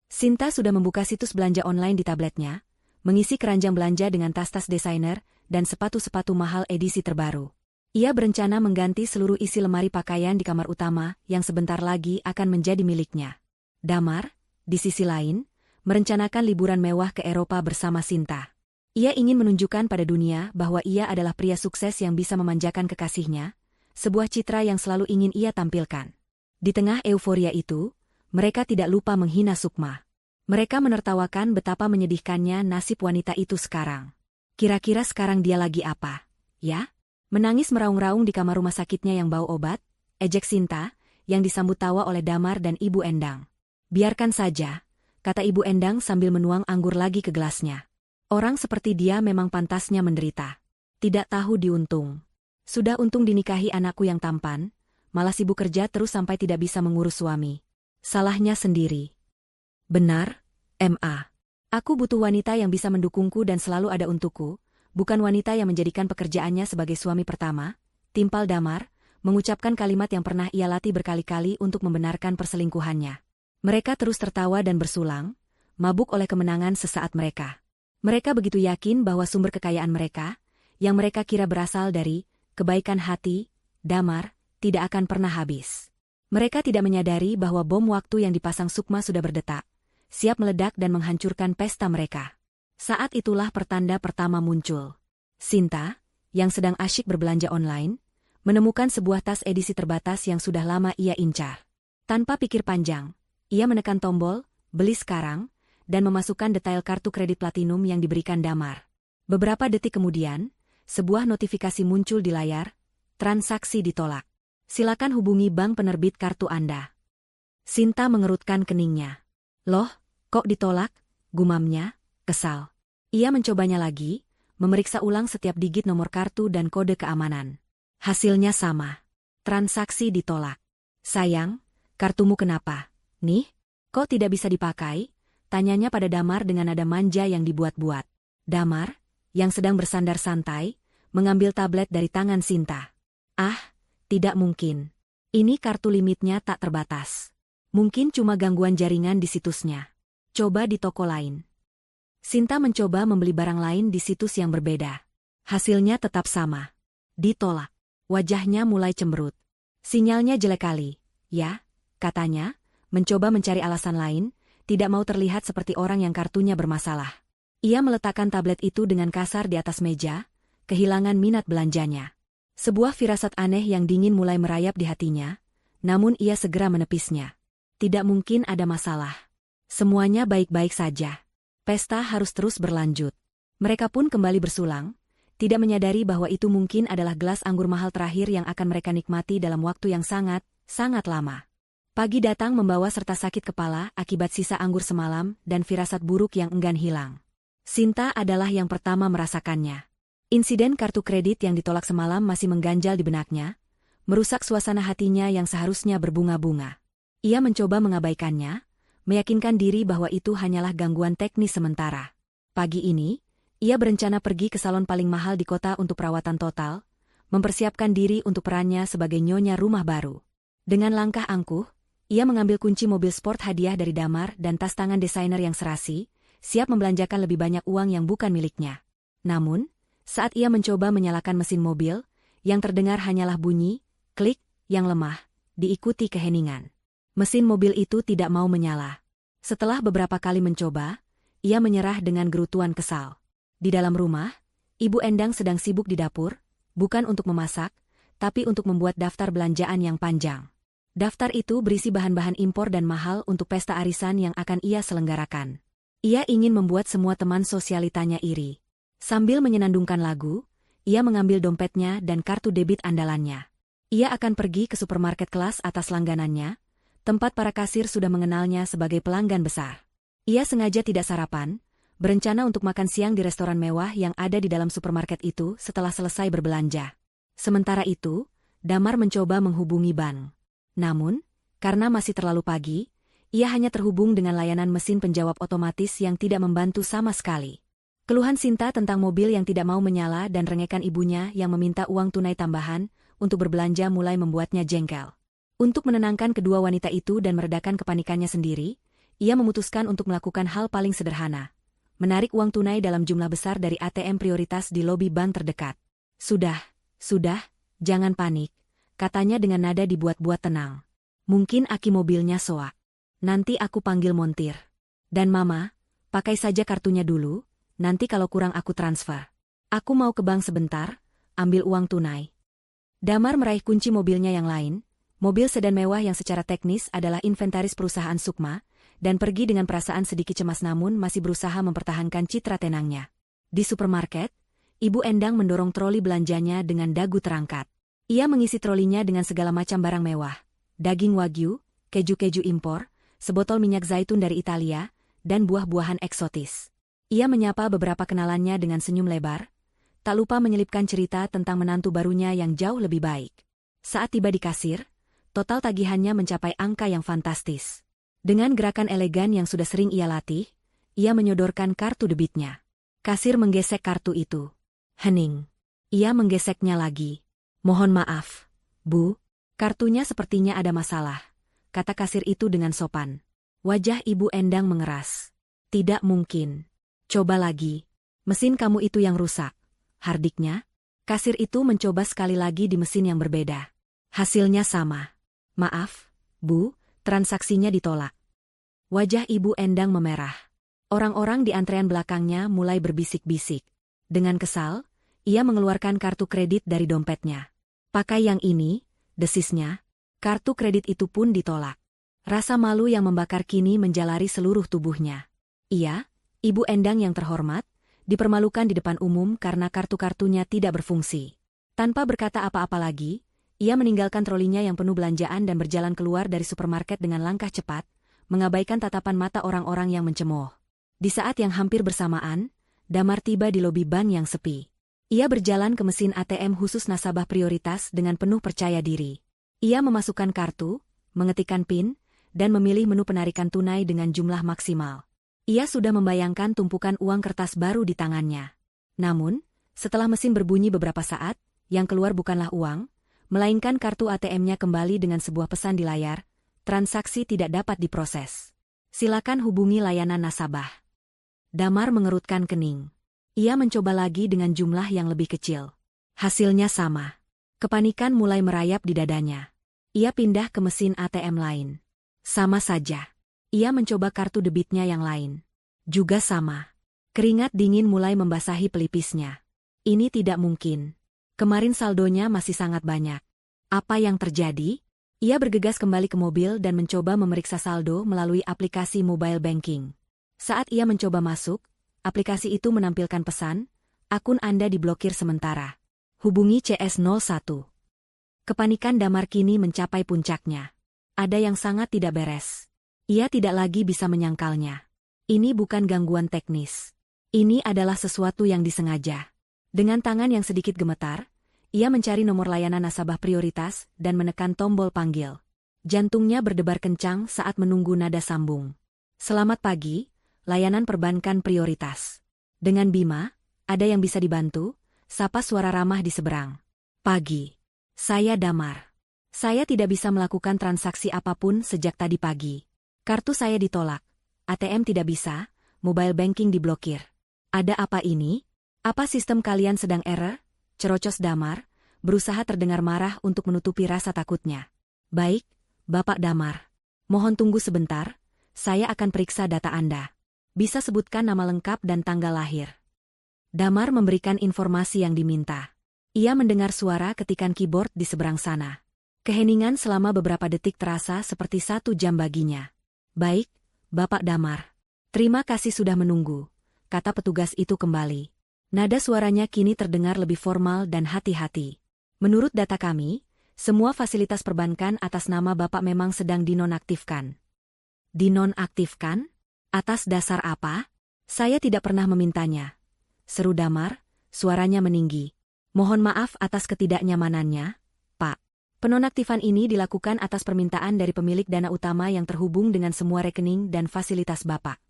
Sinta sudah membuka situs belanja online di tabletnya, mengisi keranjang belanja dengan tas-tas desainer dan sepatu-sepatu mahal edisi terbaru. Ia berencana mengganti seluruh isi lemari pakaian di kamar utama yang sebentar lagi akan menjadi miliknya. Damar, di sisi lain, merencanakan liburan mewah ke Eropa bersama Sinta. Ia ingin menunjukkan pada dunia bahwa ia adalah pria sukses yang bisa memanjakan kekasihnya, sebuah citra yang selalu ingin ia tampilkan. Di tengah euforia itu, mereka tidak lupa menghina Sukma. Mereka menertawakan betapa menyedihkannya nasib wanita itu sekarang. Kira-kira sekarang dia lagi apa, ya? Menangis meraung-raung di kamar rumah sakitnya yang bau obat, ejek Sinta, yang disambut tawa oleh Damar dan Ibu Endang. Biarkan saja, kata Ibu Endang sambil menuang anggur lagi ke gelasnya. Orang seperti dia memang pantasnya menderita. Tidak tahu diuntung. Sudah untung dinikahi anakku yang tampan, malah sibuk kerja terus sampai tidak bisa mengurus suami. Salahnya sendiri. Benar, Ma. Aku butuh wanita yang bisa mendukungku dan selalu ada untukku, bukan wanita yang menjadikan pekerjaannya sebagai suami pertama, timpal Damar, mengucapkan kalimat yang pernah ia latih berkali-kali untuk membenarkan perselingkuhannya. Mereka terus tertawa dan bersulang, mabuk oleh kemenangan sesaat mereka. Mereka begitu yakin bahwa sumber kekayaan mereka, yang mereka kira berasal dari kebaikan hati, Damar, tidak akan pernah habis. Mereka tidak menyadari bahwa bom waktu yang dipasang Sukma sudah berdetak, siap meledak dan menghancurkan pesta mereka. Saat itulah pertanda pertama muncul. Sinta, yang sedang asyik berbelanja online, menemukan sebuah tas edisi terbatas yang sudah lama ia incar. Tanpa pikir panjang, ia menekan tombol, beli sekarang, dan memasukkan detail kartu kredit platinum yang diberikan Damar. Beberapa detik kemudian, sebuah notifikasi muncul di layar, transaksi ditolak. Silakan hubungi bank penerbit kartu Anda. Sinta mengerutkan keningnya. Loh, kok ditolak? Gumamnya, kesal. Ia mencobanya lagi, memeriksa ulang setiap digit nomor kartu dan kode keamanan. Hasilnya sama. Transaksi ditolak. Sayang, kartumu kenapa? Nih, kok tidak bisa dipakai? Tanyanya pada Damar dengan nada manja yang dibuat-buat. Damar, yang sedang bersandar santai, mengambil tablet dari tangan Sinta. Ah, tidak mungkin. Ini kartu limitnya tak terbatas. Mungkin cuma gangguan jaringan di situsnya. Coba di toko lain. Sinta mencoba membeli barang lain di situs yang berbeda. Hasilnya tetap sama. Ditolak. Wajahnya mulai cemberut. Sinyalnya jelek kali, ya, katanya, mencoba mencari alasan lain, tidak mau terlihat seperti orang yang kartunya bermasalah. Ia meletakkan tablet itu dengan kasar di atas meja, kehilangan minat belanjanya. Sebuah firasat aneh yang dingin mulai merayap di hatinya, namun ia segera menepisnya. Tidak mungkin ada masalah. Semuanya baik-baik saja. Pesta harus terus berlanjut. Mereka pun kembali bersulang, tidak menyadari bahwa itu mungkin adalah gelas anggur mahal terakhir yang akan mereka nikmati dalam waktu yang sangat, sangat lama. Pagi datang membawa serta sakit kepala akibat sisa anggur semalam dan firasat buruk yang enggan hilang. Sinta adalah yang pertama merasakannya. Insiden kartu kredit yang ditolak semalam masih mengganjal di benaknya, merusak suasana hatinya yang seharusnya berbunga-bunga. Ia mencoba mengabaikannya, meyakinkan diri bahwa itu hanyalah gangguan teknis sementara. Pagi ini, ia berencana pergi ke salon paling mahal di kota untuk perawatan total, mempersiapkan diri untuk perannya sebagai nyonya rumah baru. Dengan langkah angkuh, ia mengambil kunci mobil sport hadiah dari Damar dan tas tangan desainer yang serasi, siap membelanjakan lebih banyak uang yang bukan miliknya. Namun, saat ia mencoba menyalakan mesin mobil, yang terdengar hanyalah bunyi, klik, yang lemah, diikuti keheningan. Mesin mobil itu tidak mau menyala. Setelah beberapa kali mencoba, ia menyerah dengan gerutuan kesal. Di dalam rumah, Ibu Endang sedang sibuk di dapur, bukan untuk memasak, tapi untuk membuat daftar belanjaan yang panjang. Daftar itu berisi bahan-bahan impor dan mahal untuk pesta arisan yang akan ia selenggarakan. Ia ingin membuat semua teman sosialitanya iri. Sambil menyenandungkan lagu, ia mengambil dompetnya dan kartu debit andalannya. Ia akan pergi ke supermarket kelas atas langganannya, tempat para kasir sudah mengenalnya sebagai pelanggan besar. Ia sengaja tidak sarapan, berencana untuk makan siang di restoran mewah yang ada di dalam supermarket itu setelah selesai berbelanja. Sementara itu, Damar mencoba menghubungi bank. Namun, karena masih terlalu pagi, ia hanya terhubung dengan layanan mesin penjawab otomatis yang tidak membantu sama sekali. Keluhan Sinta tentang mobil yang tidak mau menyala dan rengekan ibunya yang meminta uang tunai tambahan untuk berbelanja mulai membuatnya jengkel. Untuk menenangkan kedua wanita itu dan meredakan kepanikannya sendiri, ia memutuskan untuk melakukan hal paling sederhana. Menarik uang tunai dalam jumlah besar dari ATM prioritas di lobi bank terdekat. Sudah, jangan panik, katanya dengan nada dibuat-buat tenang. Mungkin aki mobilnya soak. Nanti aku panggil montir. Dan mama, pakai saja kartunya dulu, nanti kalau kurang aku transfer. Aku mau ke bank sebentar, ambil uang tunai. Damar meraih kunci mobilnya yang lain, mobil sedan mewah yang secara teknis adalah inventaris perusahaan Sukma, dan pergi dengan perasaan sedikit cemas namun masih berusaha mempertahankan citra tenangnya. Di supermarket, Ibu Endang mendorong troli belanjanya dengan dagu terangkat. Ia mengisi trolinya dengan segala macam barang mewah, daging wagyu, keju-keju impor, sebotol minyak zaitun dari Italia, dan buah-buahan eksotis. Ia menyapa beberapa kenalannya dengan senyum lebar, tak lupa menyelipkan cerita tentang menantu barunya yang jauh lebih baik. Saat tiba di kasir, total tagihannya mencapai angka yang fantastis. Dengan gerakan elegan yang sudah sering ia latih, ia menyodorkan kartu debitnya. Kasir menggesek kartu itu. Hening. Ia menggeseknya lagi. Mohon maaf, Bu, kartunya sepertinya ada masalah, kata kasir itu dengan sopan. Wajah Ibu Endang mengeras. Tidak mungkin. Coba lagi. Mesin kamu itu yang rusak. Hardiknya. Kasir itu mencoba sekali lagi di mesin yang berbeda. Hasilnya sama. Maaf, Bu, transaksinya ditolak. Wajah Ibu Endang memerah. Orang-orang di antrean belakangnya mulai berbisik-bisik. Dengan kesal, ia mengeluarkan kartu kredit dari dompetnya. Pakai yang ini, desisnya. Kartu kredit itu pun ditolak. Rasa malu yang membakar kini menjalari seluruh tubuhnya. Ia, Ibu Endang yang terhormat, dipermalukan di depan umum karena kartu-kartunya tidak berfungsi. Tanpa berkata apa-apa lagi, ia meninggalkan trolinya yang penuh belanjaan dan berjalan keluar dari supermarket dengan langkah cepat, mengabaikan tatapan mata orang-orang yang mencemooh. Di saat yang hampir bersamaan, Damar tiba di lobi bank yang sepi. Ia berjalan ke mesin ATM khusus nasabah prioritas dengan penuh percaya diri. Ia memasukkan kartu, mengetikkan PIN, dan memilih menu penarikan tunai dengan jumlah maksimal. Ia sudah membayangkan tumpukan uang kertas baru di tangannya. Namun, setelah mesin berbunyi beberapa saat, yang keluar bukanlah uang, melainkan kartu ATM-nya kembali dengan sebuah pesan di layar, transaksi tidak dapat diproses. Silakan hubungi layanan nasabah. Damar mengerutkan kening. Ia mencoba lagi dengan jumlah yang lebih kecil. Hasilnya sama. Kepanikan mulai merayap di dadanya. Ia pindah ke mesin ATM lain. Sama saja. Ia mencoba kartu debitnya yang lain. Juga sama. Keringat dingin mulai membasahi pelipisnya. Ini tidak mungkin. Kemarin saldonya masih sangat banyak. Apa yang terjadi? Ia bergegas kembali ke mobil dan mencoba memeriksa saldo melalui aplikasi mobile banking. Saat ia mencoba masuk, aplikasi itu menampilkan pesan, akun Anda diblokir sementara. Hubungi CS01. Kepanikan Damar kini mencapai puncaknya. Ada yang sangat tidak beres. Ia tidak lagi bisa menyangkalnya. Ini bukan gangguan teknis. Ini adalah sesuatu yang disengaja. Dengan tangan yang sedikit gemetar, ia mencari nomor layanan nasabah prioritas dan menekan tombol panggil. Jantungnya berdebar kencang saat menunggu nada sambung. Selamat pagi, layanan perbankan prioritas. Dengan Bima, ada yang bisa dibantu? Sapa suara ramah di seberang. Pagi. Saya Damar. Saya tidak bisa melakukan transaksi apapun sejak tadi pagi. Kartu saya ditolak. ATM tidak bisa, mobile banking diblokir. Ada apa ini? Apa sistem kalian sedang error? Cerocos Damar, berusaha terdengar marah untuk menutupi rasa takutnya. Baik, Bapak Damar. Mohon tunggu sebentar, saya akan periksa data Anda. Bisa sebutkan nama lengkap dan tanggal lahir. Damar memberikan informasi yang diminta. Ia mendengar suara ketikan keyboard di seberang sana. Keheningan selama beberapa detik terasa seperti 1 jam baginya. Baik, Bapak Damar. Terima kasih sudah menunggu, kata petugas itu kembali. Nada suaranya kini terdengar lebih formal dan hati-hati. Menurut data kami, semua fasilitas perbankan atas nama Bapak memang sedang dinonaktifkan. Dinonaktifkan? Atas dasar apa? Saya tidak pernah memintanya. Seru Damar, suaranya meninggi. Mohon maaf atas ketidaknyamanannya, Pak. Penonaktifan ini dilakukan atas permintaan dari pemilik dana utama yang terhubung dengan semua rekening dan fasilitas Bapak.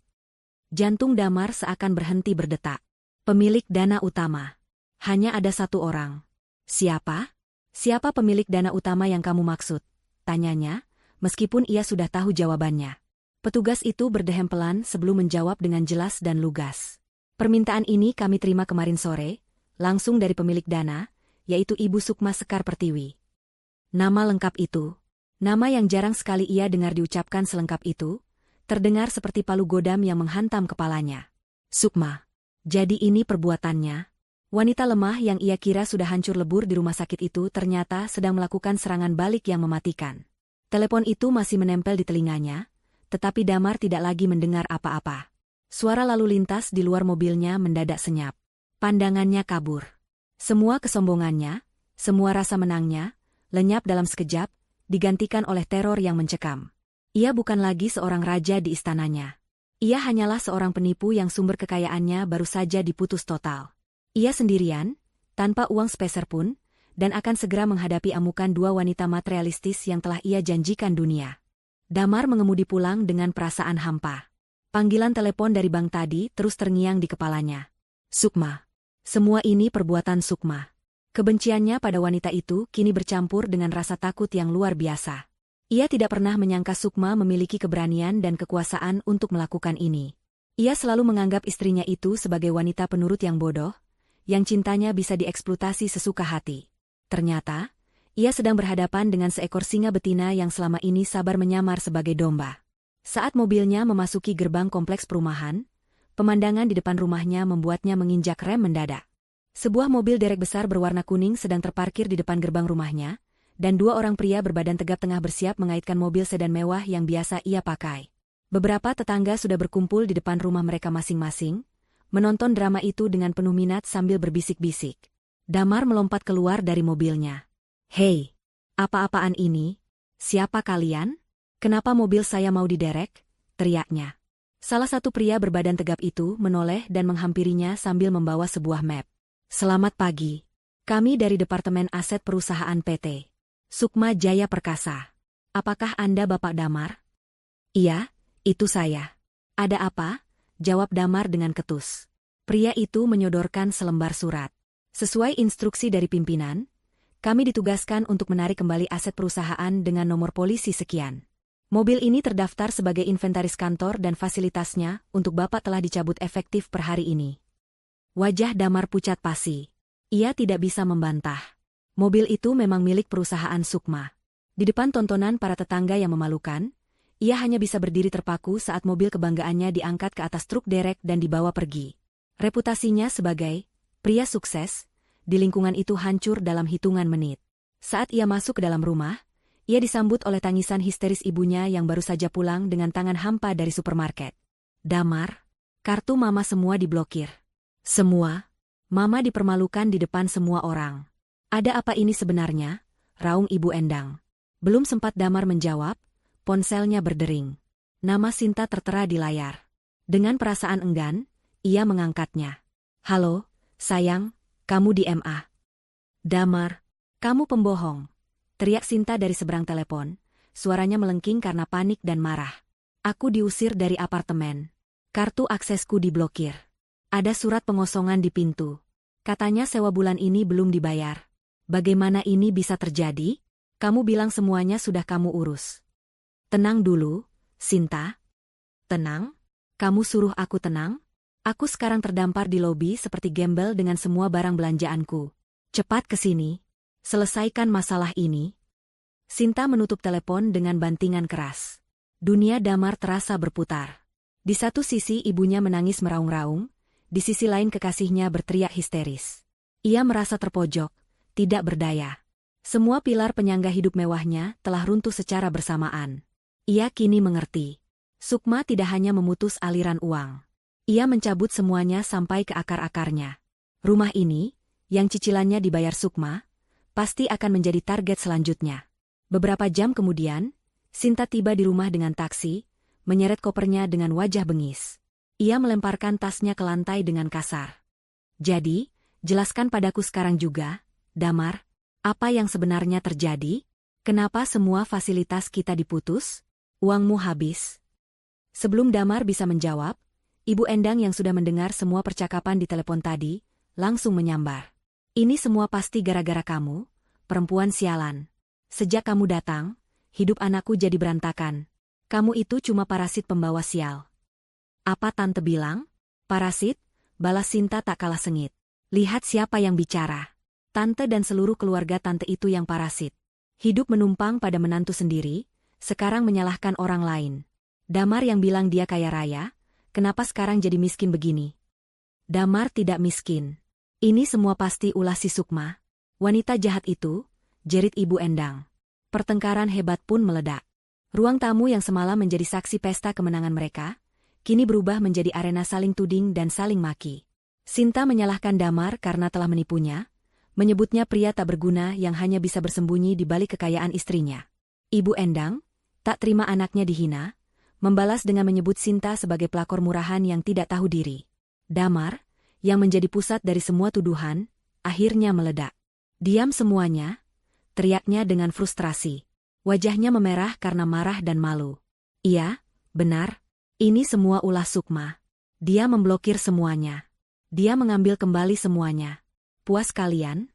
Jantung Damar seakan berhenti berdetak. Pemilik dana utama. Hanya ada satu orang. Siapa? Siapa pemilik dana utama yang kamu maksud? Tanyanya, meskipun ia sudah tahu jawabannya. Petugas itu berdehem pelan sebelum menjawab dengan jelas dan lugas. Permintaan ini kami terima kemarin sore, langsung dari pemilik dana, yaitu Ibu Sukma Sekar Pertiwi. Nama lengkap itu, nama yang jarang sekali ia dengar diucapkan selengkap itu, terdengar seperti palu godam yang menghantam kepalanya. Sukma. Jadi ini perbuatannya? Wanita lemah yang ia kira sudah hancur lebur di rumah sakit itu ternyata sedang melakukan serangan balik yang mematikan. Telepon itu masih menempel di telinganya, tetapi Damar tidak lagi mendengar apa-apa. Suara lalu lintas di luar mobilnya mendadak senyap. Pandangannya kabur. Semua kesombongannya, semua rasa menangnya, lenyap dalam sekejap, digantikan oleh teror yang mencekam. Ia bukan lagi seorang raja di istananya. Ia hanyalah seorang penipu yang sumber kekayaannya baru saja diputus total. Ia sendirian, tanpa uang sepeser pun, dan akan segera menghadapi amukan 2 wanita materialistis yang telah ia janjikan dunia. Damar mengemudi pulang dengan perasaan hampa. Panggilan telepon dari bank tadi terus terngiang di kepalanya. Sukma. Semua ini perbuatan Sukma. Kebenciannya pada wanita itu kini bercampur dengan rasa takut yang luar biasa. Ia tidak pernah menyangka Sukma memiliki keberanian dan kekuasaan untuk melakukan ini. Ia selalu menganggap istrinya itu sebagai wanita penurut yang bodoh, yang cintanya bisa dieksploitasi sesuka hati. Ternyata, ia sedang berhadapan dengan seekor singa betina yang selama ini sabar menyamar sebagai domba. Saat mobilnya memasuki gerbang kompleks perumahan, pemandangan di depan rumahnya membuatnya menginjak rem mendadak. Sebuah mobil derek besar berwarna kuning sedang terparkir di depan gerbang rumahnya, dan 2 orang pria berbadan tegap tengah bersiap mengaitkan mobil sedan mewah yang biasa ia pakai. Beberapa tetangga sudah berkumpul di depan rumah mereka masing-masing, menonton drama itu dengan penuh minat sambil berbisik-bisik. Damar melompat keluar dari mobilnya. Hei, apa-apaan ini? Siapa kalian? Kenapa mobil saya mau diderek? Teriaknya. Salah satu pria berbadan tegap itu menoleh dan menghampirinya sambil membawa sebuah map. Selamat pagi. Kami dari Departemen Aset Perusahaan PT Sukma Jaya Perkasa. Apakah Anda Bapak Damar? Iya, itu saya. Ada apa? Jawab Damar dengan ketus. Pria itu menyodorkan selembar surat. Sesuai instruksi dari pimpinan, kami ditugaskan untuk menarik kembali aset perusahaan dengan nomor polisi sekian. Mobil ini terdaftar sebagai inventaris kantor dan fasilitasnya untuk Bapak telah dicabut efektif per hari ini. Wajah Damar pucat pasi. Ia tidak bisa membantah. Mobil itu memang milik perusahaan Sukma. Di depan tontonan para tetangga yang memalukan, ia hanya bisa berdiri terpaku saat mobil kebanggaannya diangkat ke atas truk derek dan dibawa pergi. Reputasinya sebagai pria sukses di lingkungan itu hancur dalam hitungan menit. Saat ia masuk ke dalam rumah, ia disambut oleh tangisan histeris ibunya yang baru saja pulang dengan tangan hampa dari supermarket. Damar, kartu Mama semua diblokir. Semua? Mama dipermalukan di depan semua orang. Ada apa ini sebenarnya? Raung Ibu Endang. Belum sempat Damar menjawab, ponselnya berdering. Nama Sinta tertera di layar. Dengan perasaan enggan, ia mengangkatnya. Halo, sayang, kamu di MA. Damar, kamu pembohong. Teriak Sinta dari seberang telepon, suaranya melengking karena panik dan marah. Aku diusir dari apartemen. Kartu aksesku diblokir. Ada surat pengosongan di pintu. Katanya sewa bulan ini belum dibayar. Bagaimana ini bisa terjadi? Kamu bilang semuanya sudah kamu urus. Tenang dulu, Sinta. Tenang? Kamu suruh aku tenang? Aku sekarang terdampar di lobi seperti gembel dengan semua barang belanjaanku. Cepat ke sini. Selesaikan masalah ini. Sinta menutup telepon dengan bantingan keras. Dunia Damar terasa berputar. Di satu sisi ibunya menangis meraung-raung, di sisi lain kekasihnya berteriak histeris. Ia merasa terpojok, tidak berdaya. Semua pilar penyangga hidup mewahnya telah runtuh secara bersamaan. Ia kini mengerti. Sukma tidak hanya memutus aliran uang. Ia mencabut semuanya sampai ke akar-akarnya. Rumah ini, yang cicilannya dibayar Sukma, pasti akan menjadi target selanjutnya. Beberapa jam kemudian, Sinta tiba di rumah dengan taksi, menyeret kopernya dengan wajah bengis. Ia melemparkan tasnya ke lantai dengan kasar. Jadi, jelaskan padaku sekarang juga, Damar, apa yang sebenarnya terjadi? Kenapa semua fasilitas kita diputus? Uangmu habis. Sebelum Damar bisa menjawab, Ibu Endang yang sudah mendengar semua percakapan di telepon tadi, langsung menyambar. Ini semua pasti gara-gara kamu, perempuan sialan. Sejak kamu datang, hidup anakku jadi berantakan. Kamu itu cuma parasit pembawa sial. Apa Tante bilang? Parasit? Balas Sinta tak kalah sengit. Lihat siapa yang bicara. Tante dan seluruh keluarga Tante itu yang parasit. Hidup menumpang pada menantu sendiri, sekarang menyalahkan orang lain. Damar yang bilang dia kaya raya, kenapa sekarang jadi miskin begini? Damar tidak miskin. Ini semua pasti ulah si Sukma. Wanita jahat itu, jerit Ibu Endang. Pertengkaran hebat pun meledak. Ruang tamu yang semalam menjadi saksi pesta kemenangan mereka, kini berubah menjadi arena saling tuding dan saling maki. Sinta menyalahkan Damar karena telah menipunya, menyebutnya pria tak berguna yang hanya bisa bersembunyi di balik kekayaan istrinya. Ibu Endang, tak terima anaknya dihina, membalas dengan menyebut Sinta sebagai pelakor murahan yang tidak tahu diri. Damar, yang menjadi pusat dari semua tuduhan, akhirnya meledak. Diam semuanya, teriaknya dengan frustrasi. Wajahnya memerah karena marah dan malu. Iya, benar, ini semua ulah Sukma. Dia memblokir semuanya. Dia mengambil kembali semuanya. Puas kalian?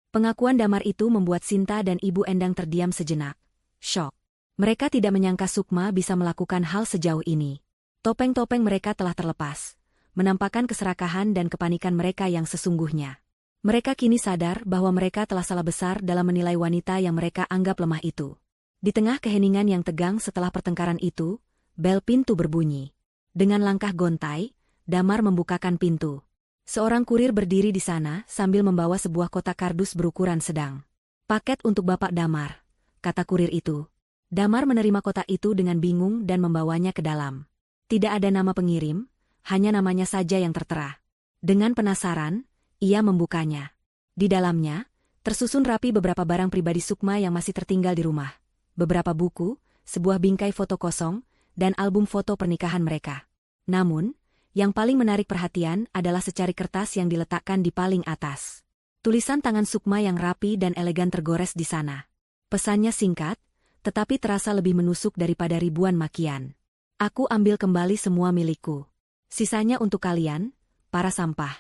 Pengakuan Damar itu membuat Sinta dan Ibu Endang terdiam sejenak. Syok. Mereka tidak menyangka Sukma bisa melakukan hal sejauh ini. Topeng-topeng mereka telah terlepas, menampakkan keserakahan dan kepanikan mereka yang sesungguhnya. Mereka kini sadar bahwa mereka telah salah besar dalam menilai wanita yang mereka anggap lemah itu. Di tengah keheningan yang tegang setelah pertengkaran itu, bel pintu berbunyi. Dengan langkah gontai, Damar membukakan pintu. Seorang kurir berdiri di sana sambil membawa sebuah kotak kardus berukuran sedang. Paket untuk Bapak Damar, kata kurir itu. Damar menerima kotak itu dengan bingung dan membawanya ke dalam. Tidak ada nama pengirim, hanya namanya saja yang tertera. Dengan penasaran, ia membukanya. Di dalamnya, tersusun rapi beberapa barang pribadi Sukma yang masih tertinggal di rumah. Beberapa buku, sebuah bingkai foto kosong, dan album foto pernikahan mereka. Namun, yang paling menarik perhatian adalah secari kertas yang diletakkan di paling atas. Tulisan tangan Sukma yang rapi dan elegan tergores di sana. Pesannya singkat, tetapi terasa lebih menusuk daripada ribuan makian. Aku ambil kembali semua milikku. Sisanya untuk kalian, para sampah.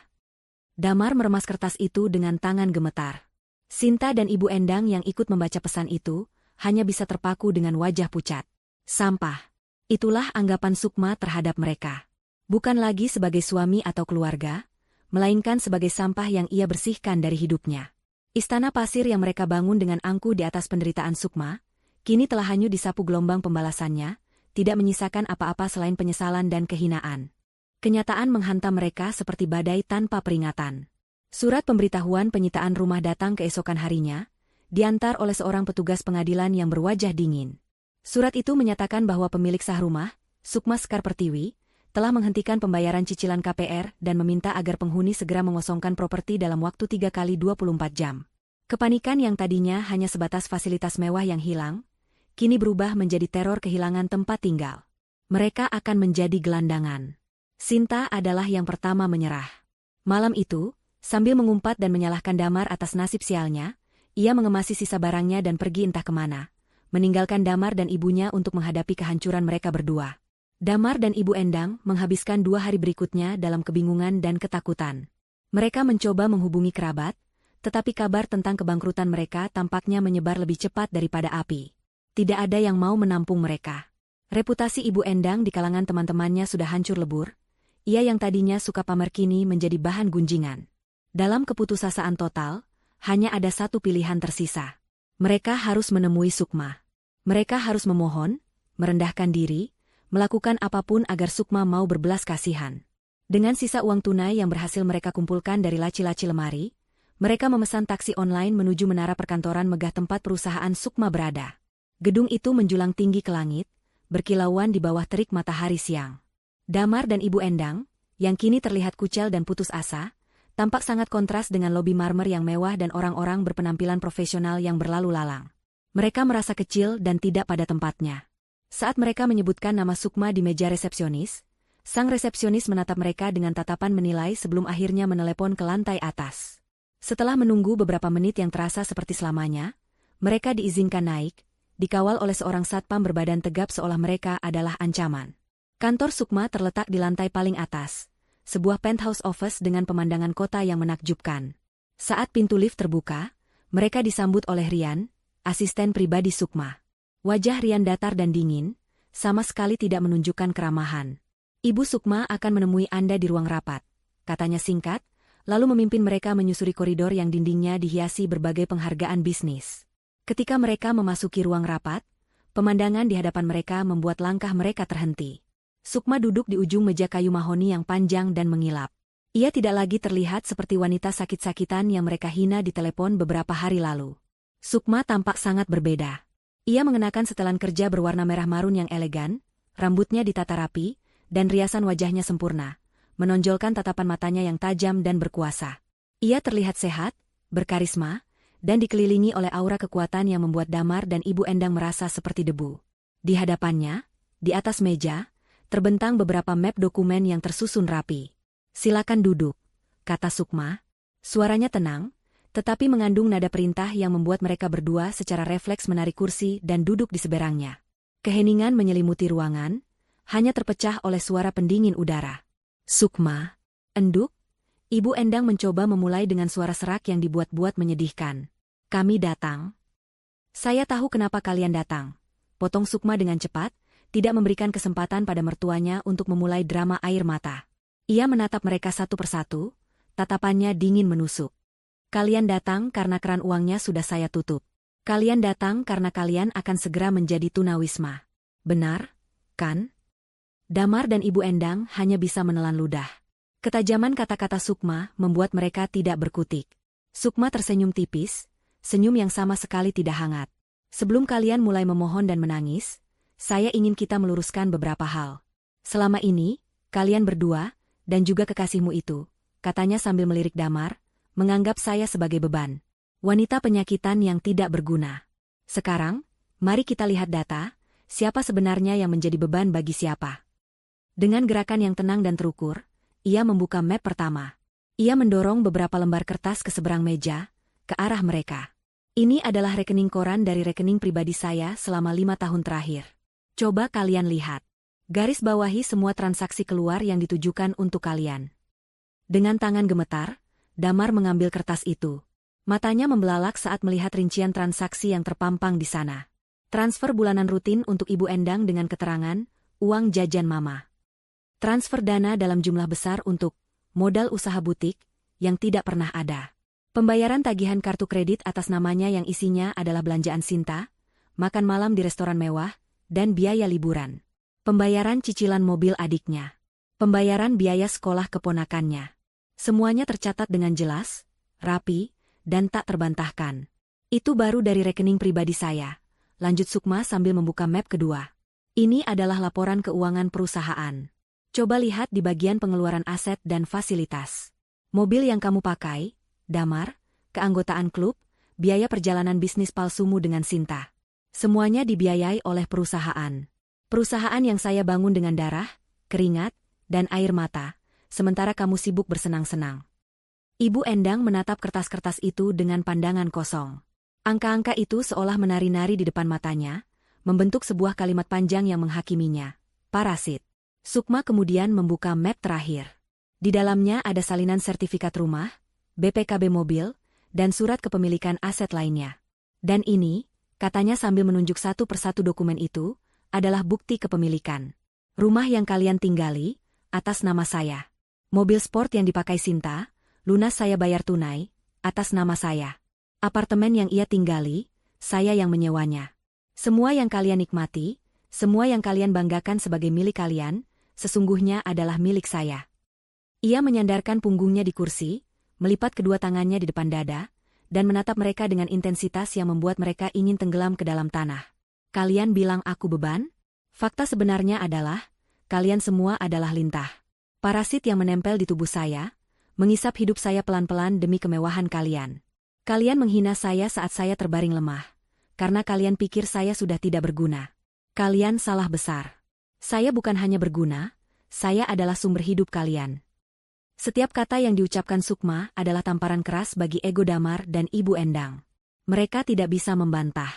Damar meremas kertas itu dengan tangan gemetar. Sinta dan Ibu Endang yang ikut membaca pesan itu, hanya bisa terpaku dengan wajah pucat. Sampah. Itulah anggapan Sukma terhadap mereka. Bukan lagi sebagai suami atau keluarga, melainkan sebagai sampah yang ia bersihkan dari hidupnya. Istana pasir yang mereka bangun dengan angkuh di atas penderitaan Sukma, kini telah hanyut disapu gelombang pembalasannya, tidak menyisakan apa-apa selain penyesalan dan kehinaan. Kenyataan menghantam mereka seperti badai tanpa peringatan. Surat pemberitahuan penyitaan rumah datang keesokan harinya, diantar oleh seorang petugas pengadilan yang berwajah dingin. Surat itu menyatakan bahwa pemilik sah rumah, Sukma Sekar Pertiwi, telah menghentikan pembayaran cicilan KPR dan meminta agar penghuni segera mengosongkan properti dalam waktu 3 kali 24 jam. Kepanikan yang tadinya hanya sebatas fasilitas mewah yang hilang, kini berubah menjadi teror kehilangan tempat tinggal. Mereka akan menjadi gelandangan. Sinta adalah yang pertama menyerah. Malam itu, sambil mengumpat dan menyalahkan Damar atas nasib sialnya, ia mengemasi sisa barangnya dan pergi entah kemana, meninggalkan Damar dan ibunya untuk menghadapi kehancuran mereka berdua. Damar dan Ibu Endang menghabiskan 2 hari berikutnya dalam kebingungan dan ketakutan. Mereka mencoba menghubungi kerabat, tetapi kabar tentang kebangkrutan mereka tampaknya menyebar lebih cepat daripada api. Tidak ada yang mau menampung mereka. Reputasi Ibu Endang di kalangan teman-temannya sudah hancur lebur. Ia yang tadinya suka pamer kini menjadi bahan gunjingan. Dalam keputusasaan total, hanya ada satu pilihan tersisa. Mereka harus menemui Sukma. Mereka harus memohon, merendahkan diri, melakukan apapun agar Sukma mau berbelas kasihan. Dengan sisa uang tunai yang berhasil mereka kumpulkan dari laci-laci lemari, mereka memesan taksi online menuju menara perkantoran megah tempat perusahaan Sukma berada. Gedung itu menjulang tinggi ke langit, berkilauan di bawah terik matahari siang. Damar dan Ibu Endang, yang kini terlihat kucel dan putus asa, tampak sangat kontras dengan lobi marmer yang mewah dan orang-orang berpenampilan profesional yang berlalu lalang. Mereka merasa kecil dan tidak pada tempatnya. Saat mereka menyebutkan nama Sukma di meja resepsionis, sang resepsionis menatap mereka dengan tatapan menilai sebelum akhirnya menelepon ke lantai atas. Setelah menunggu beberapa menit yang terasa seperti selamanya, mereka diizinkan naik, dikawal oleh seorang satpam berbadan tegap seolah mereka adalah ancaman. Kantor Sukma terletak di lantai paling atas, sebuah penthouse office dengan pemandangan kota yang menakjubkan. Saat pintu lift terbuka, mereka disambut oleh Rian, asisten pribadi Sukma. Wajah Rian datar dan dingin, sama sekali tidak menunjukkan keramahan. Ibu Sukma akan menemui Anda di ruang rapat, katanya singkat, lalu memimpin mereka menyusuri koridor yang dindingnya dihiasi berbagai penghargaan bisnis. Ketika mereka memasuki ruang rapat, pemandangan di hadapan mereka membuat langkah mereka terhenti. Sukma duduk di ujung meja kayu mahoni yang panjang dan mengilap. Ia tidak lagi terlihat seperti wanita sakit-sakitan yang mereka hina di telepon beberapa hari lalu. Sukma tampak sangat berbeda. Ia mengenakan setelan kerja berwarna merah marun yang elegan, rambutnya ditata rapi, dan riasan wajahnya sempurna, menonjolkan tatapan matanya yang tajam dan berkuasa. Ia terlihat sehat, berkarisma, dan dikelilingi oleh aura kekuatan yang membuat Damar dan Ibu Endang merasa seperti debu. Di hadapannya, di atas meja, terbentang beberapa map dokumen yang tersusun rapi. "Silakan duduk," kata Sukma. Suaranya tenang, tetapi mengandung nada perintah yang membuat mereka berdua secara refleks menarik kursi dan duduk di seberangnya. Keheningan menyelimuti ruangan, hanya terpecah oleh suara pendingin udara. "Sukma, enduk?" Ibu Endang mencoba memulai dengan suara serak yang dibuat-buat menyedihkan. "Kami datang." "Saya tahu kenapa kalian datang," potong Sukma dengan cepat, tidak memberikan kesempatan pada mertuanya untuk memulai drama air mata. Ia menatap mereka satu persatu, tatapannya dingin menusuk. "Kalian datang karena keran uangnya sudah saya tutup. Kalian datang karena kalian akan segera menjadi tunawisma. Benar, kan?" Damar dan Ibu Endang hanya bisa menelan ludah. Ketajaman kata-kata Sukma membuat mereka tidak berkutik. Sukma tersenyum tipis, senyum yang sama sekali tidak hangat. "Sebelum kalian mulai memohon dan menangis, saya ingin kita meluruskan beberapa hal. Selama ini, kalian berdua, dan juga kekasihmu itu," katanya sambil melirik Damar, "menganggap saya sebagai beban. Wanita penyakitan yang tidak berguna. Sekarang, mari kita lihat data, siapa sebenarnya yang menjadi beban bagi siapa." Dengan gerakan yang tenang dan terukur, ia membuka map pertama. Ia mendorong beberapa lembar kertas ke seberang meja, ke arah mereka. Ini adalah rekening koran dari rekening pribadi saya selama 5 tahun terakhir. Coba kalian lihat. Garis bawahi semua transaksi keluar yang ditujukan untuk kalian. Dengan tangan gemetar, Damar mengambil kertas itu. Matanya membelalak saat melihat rincian transaksi yang terpampang di sana. Transfer bulanan rutin untuk Ibu Endang dengan keterangan, uang jajan Mama. Transfer dana dalam jumlah besar untuk modal usaha butik yang tidak pernah ada. Pembayaran tagihan kartu kredit atas namanya yang isinya adalah belanjaan Sinta, makan malam di restoran mewah, dan biaya liburan. Pembayaran cicilan mobil adiknya. Pembayaran biaya sekolah keponakannya. Semuanya tercatat dengan jelas, rapi, dan tak terbantahkan. Itu baru dari rekening pribadi saya. Lanjut Sukma sambil membuka map kedua. Ini adalah laporan keuangan perusahaan. Coba lihat di bagian pengeluaran aset dan fasilitas. Mobil yang kamu pakai, Damar, keanggotaan klub, biaya perjalanan bisnis palsumu dengan Sinta. Semuanya dibiayai oleh perusahaan. Perusahaan yang saya bangun dengan darah, keringat, dan air mata, sementara kamu sibuk bersenang-senang. Ibu Endang menatap kertas-kertas itu dengan pandangan kosong. Angka-angka itu seolah menari-nari di depan matanya, membentuk sebuah kalimat panjang yang menghakiminya. Parasit. Sukma kemudian membuka map terakhir. Di dalamnya ada salinan sertifikat rumah, BPKB mobil, dan surat kepemilikan aset lainnya. Dan ini, katanya sambil menunjuk satu persatu dokumen itu, adalah bukti kepemilikan. Rumah yang kalian tinggali, atas nama saya. Mobil sport yang dipakai Sinta, lunas saya bayar tunai, atas nama saya. Apartemen yang ia tinggali, saya yang menyewanya. Semua yang kalian nikmati, semua yang kalian banggakan sebagai milik kalian, sesungguhnya adalah milik saya. Ia menyandarkan punggungnya di kursi, melipat kedua tangannya di depan dada, dan menatap mereka dengan intensitas yang membuat mereka ingin tenggelam ke dalam tanah. Kalian bilang aku beban? Fakta sebenarnya adalah, kalian semua adalah lintah. Parasit yang menempel di tubuh saya, mengisap hidup saya pelan-pelan demi kemewahan kalian. Kalian menghina saya saat saya terbaring lemah, karena kalian pikir saya sudah tidak berguna. Kalian salah besar. Saya bukan hanya berguna, saya adalah sumber hidup kalian. Setiap kata yang diucapkan Sukma adalah tamparan keras bagi ego Damar dan Ibu Endang. Mereka tidak bisa membantah.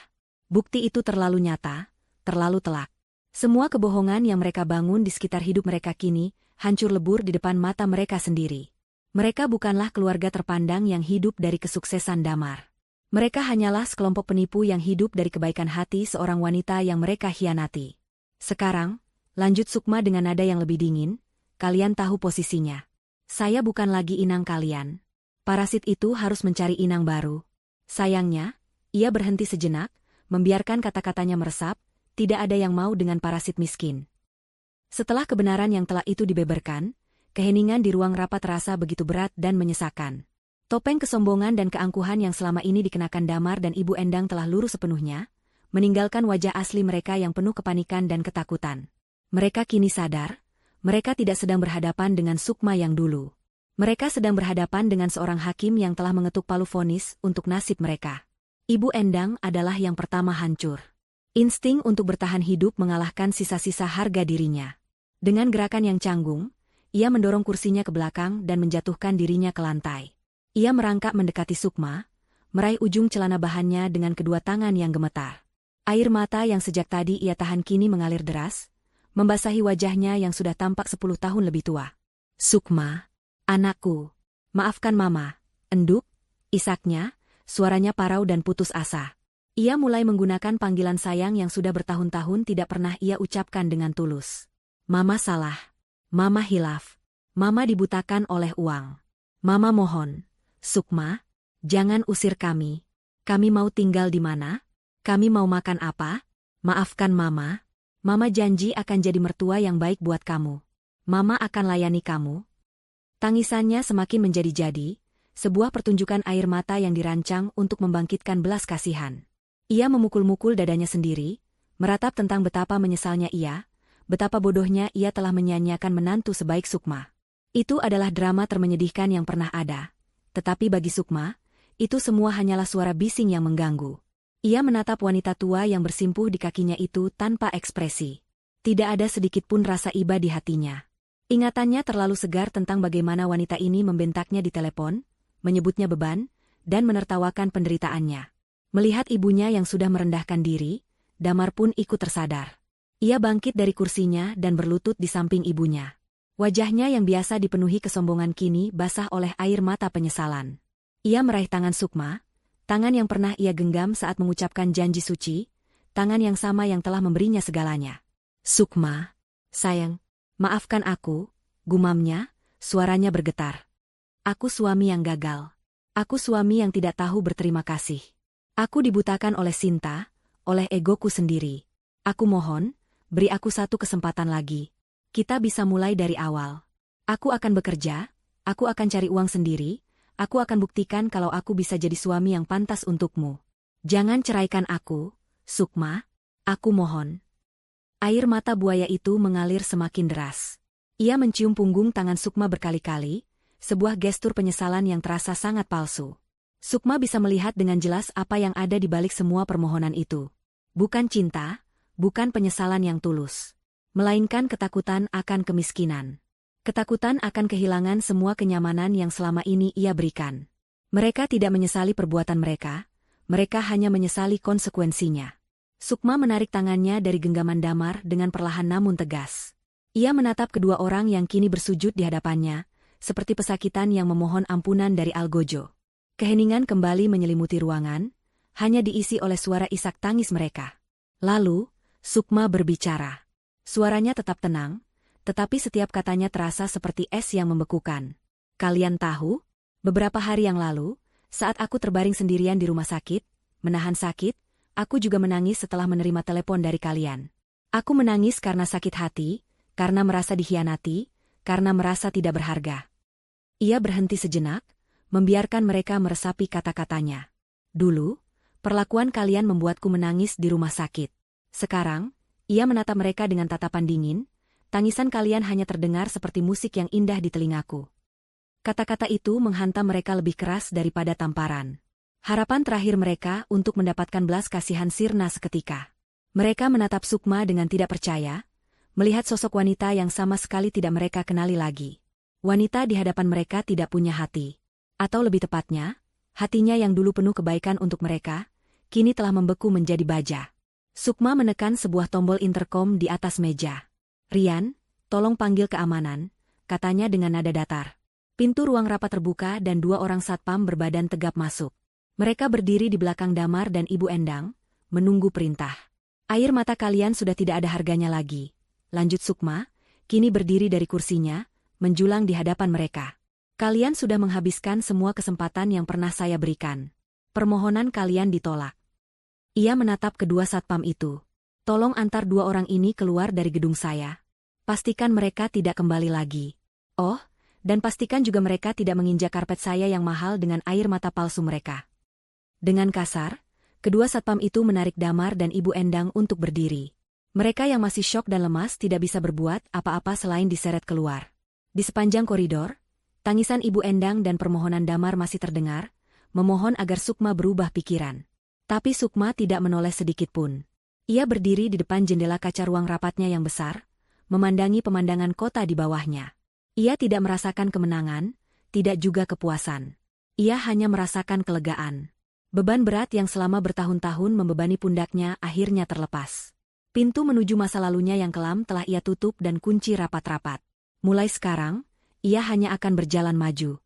Bukti itu terlalu nyata, terlalu telak. Semua kebohongan yang mereka bangun di sekitar hidup mereka kini, hancur lebur di depan mata mereka sendiri. Mereka bukanlah keluarga terpandang yang hidup dari kesuksesan Damar. Mereka hanyalah sekelompok penipu yang hidup dari kebaikan hati seorang wanita yang mereka hianati. Sekarang, lanjut Sukma dengan nada yang lebih dingin, kalian tahu posisinya. Saya bukan lagi inang kalian. Parasit itu harus mencari inang baru. Sayangnya, ia berhenti sejenak, membiarkan kata-katanya meresap, tidak ada yang mau dengan parasit miskin. Setelah kebenaran yang telah itu dibeberkan, keheningan di ruang rapat terasa begitu berat dan menyesakan. Topeng kesombongan dan keangkuhan yang selama ini dikenakan Damar dan Ibu Endang telah luruh sepenuhnya, meninggalkan wajah asli mereka yang penuh kepanikan dan ketakutan. Mereka kini sadar, mereka tidak sedang berhadapan dengan Sukma yang dulu. Mereka sedang berhadapan dengan seorang hakim yang telah mengetuk palu vonis untuk nasib mereka. Ibu Endang adalah yang pertama hancur. Insting untuk bertahan hidup mengalahkan sisa-sisa harga dirinya. Dengan gerakan yang canggung, ia mendorong kursinya ke belakang dan menjatuhkan dirinya ke lantai. Ia merangkak mendekati Sukma, meraih ujung celana bahannya dengan kedua tangan yang gemetar. Air mata yang sejak tadi ia tahan kini mengalir deras, membasahi wajahnya yang sudah tampak 10 tahun lebih tua. Sukma, anakku, maafkan Mama, enduk, isaknya, suaranya parau dan putus asa. Ia mulai menggunakan panggilan sayang yang sudah bertahun-tahun tidak pernah ia ucapkan dengan tulus. Mama salah. Mama hilaf. Mama dibutakan oleh uang. Mama mohon. Sukma, jangan usir kami. Kami mau tinggal di mana? Kami mau makan apa? Maafkan Mama. Mama janji akan jadi mertua yang baik buat kamu. Mama akan layani kamu. Tangisannya semakin menjadi-jadi, sebuah pertunjukan air mata yang dirancang untuk membangkitkan belas kasihan. Ia memukul-mukul dadanya sendiri, meratap tentang betapa menyesalnya ia, betapa bodohnya ia telah menyia-nyiakan menantu sebaik Sukma. Itu adalah drama termenyedihkan yang pernah ada. Tetapi bagi Sukma, itu semua hanyalah suara bising yang mengganggu. Ia menatap wanita tua yang bersimpuh di kakinya itu tanpa ekspresi. Tidak ada sedikit pun rasa iba di hatinya. Ingatannya terlalu segar tentang bagaimana wanita ini membentaknya di telepon, menyebutnya beban, dan menertawakan penderitaannya. Melihat ibunya yang sudah merendahkan diri, Damar pun ikut tersadar. Ia bangkit dari kursinya dan berlutut di samping ibunya. Wajahnya yang biasa dipenuhi kesombongan kini basah oleh air mata penyesalan. Ia meraih tangan Sukma, tangan yang pernah ia genggam saat mengucapkan janji suci, tangan yang sama yang telah memberinya segalanya. "Sukma, sayang, maafkan aku," gumamnya, suaranya bergetar. "Aku suami yang gagal. Aku suami yang tidak tahu berterima kasih. Aku dibutakan oleh Sinta, oleh egoku sendiri. Aku mohon, beri aku satu kesempatan lagi. Kita bisa mulai dari awal. Aku akan bekerja, aku akan cari uang sendiri, aku akan buktikan kalau aku bisa jadi suami yang pantas untukmu. Jangan ceraikan aku, Sukma. Aku mohon." Air mata buaya itu mengalir semakin deras. Ia mencium punggung tangan Sukma berkali-kali, sebuah gestur penyesalan yang terasa sangat palsu. Sukma bisa melihat dengan jelas apa yang ada di balik semua permohonan itu. Bukan cinta, bukan penyesalan yang tulus, melainkan ketakutan akan kemiskinan. Ketakutan akan kehilangan semua kenyamanan yang selama ini ia berikan. Mereka tidak menyesali perbuatan mereka hanya menyesali konsekuensinya. Sukma menarik tangannya dari genggaman Damar dengan perlahan namun tegas. Ia menatap kedua orang yang kini bersujud di hadapannya, seperti pesakitan yang memohon ampunan dari Algojo. Keheningan kembali menyelimuti ruangan, hanya diisi oleh suara isak tangis mereka. Lalu, Sukma berbicara. Suaranya tetap tenang, tetapi setiap katanya terasa seperti es yang membekukan. "Kalian tahu? Beberapa hari yang lalu, saat aku terbaring sendirian di rumah sakit, menahan sakit, aku juga menangis setelah menerima telepon dari kalian. Aku menangis karena sakit hati, karena merasa dikhianati, karena merasa tidak berharga." Ia berhenti sejenak, membiarkan mereka meresapi kata-katanya. "Dulu, perlakuan kalian membuatku menangis di rumah sakit. Sekarang," ia menatap mereka dengan tatapan dingin, "tangisan kalian hanya terdengar seperti musik yang indah di telingaku." Kata-kata itu menghantam mereka lebih keras daripada tamparan. Harapan terakhir mereka untuk mendapatkan belas kasihan sirna seketika. Mereka menatap Sukma dengan tidak percaya, melihat sosok wanita yang sama sekali tidak mereka kenali lagi. Wanita di hadapan mereka tidak punya hati. Atau lebih tepatnya, hatinya yang dulu penuh kebaikan untuk mereka, kini telah membeku menjadi baja. Sukma menekan sebuah tombol interkom di atas meja. "Rian, tolong panggil keamanan," katanya dengan nada datar. Pintu ruang rapat terbuka dan dua orang satpam berbadan tegap masuk. Mereka berdiri di belakang Damar dan Ibu Endang, menunggu perintah. "Air mata kalian sudah tidak ada harganya lagi," lanjut Sukma, kini berdiri dari kursinya, menjulang di hadapan mereka. "Kalian sudah menghabiskan semua kesempatan yang pernah saya berikan. Permohonan kalian ditolak." Ia menatap kedua satpam itu. "Tolong antar dua orang ini keluar dari gedung saya. Pastikan mereka tidak kembali lagi. Oh, dan pastikan juga mereka tidak menginjak karpet saya yang mahal dengan air mata palsu mereka." Dengan kasar, kedua satpam itu menarik Damar dan Ibu Endang untuk berdiri. Mereka yang masih syok dan lemas tidak bisa berbuat apa-apa selain diseret keluar. Di sepanjang koridor, tangisan Ibu Endang dan permohonan Damar masih terdengar, memohon agar Sukma berubah pikiran. Tapi Sukma tidak menoleh sedikitpun. Ia berdiri di depan jendela kaca ruang rapatnya yang besar, memandangi pemandangan kota di bawahnya. Ia tidak merasakan kemenangan, tidak juga kepuasan. Ia hanya merasakan kelegaan. Beban berat yang selama bertahun-tahun membebani pundaknya akhirnya terlepas. Pintu menuju masa lalunya yang kelam telah ia tutup dan kunci rapat-rapat. Mulai sekarang, ia hanya akan berjalan maju.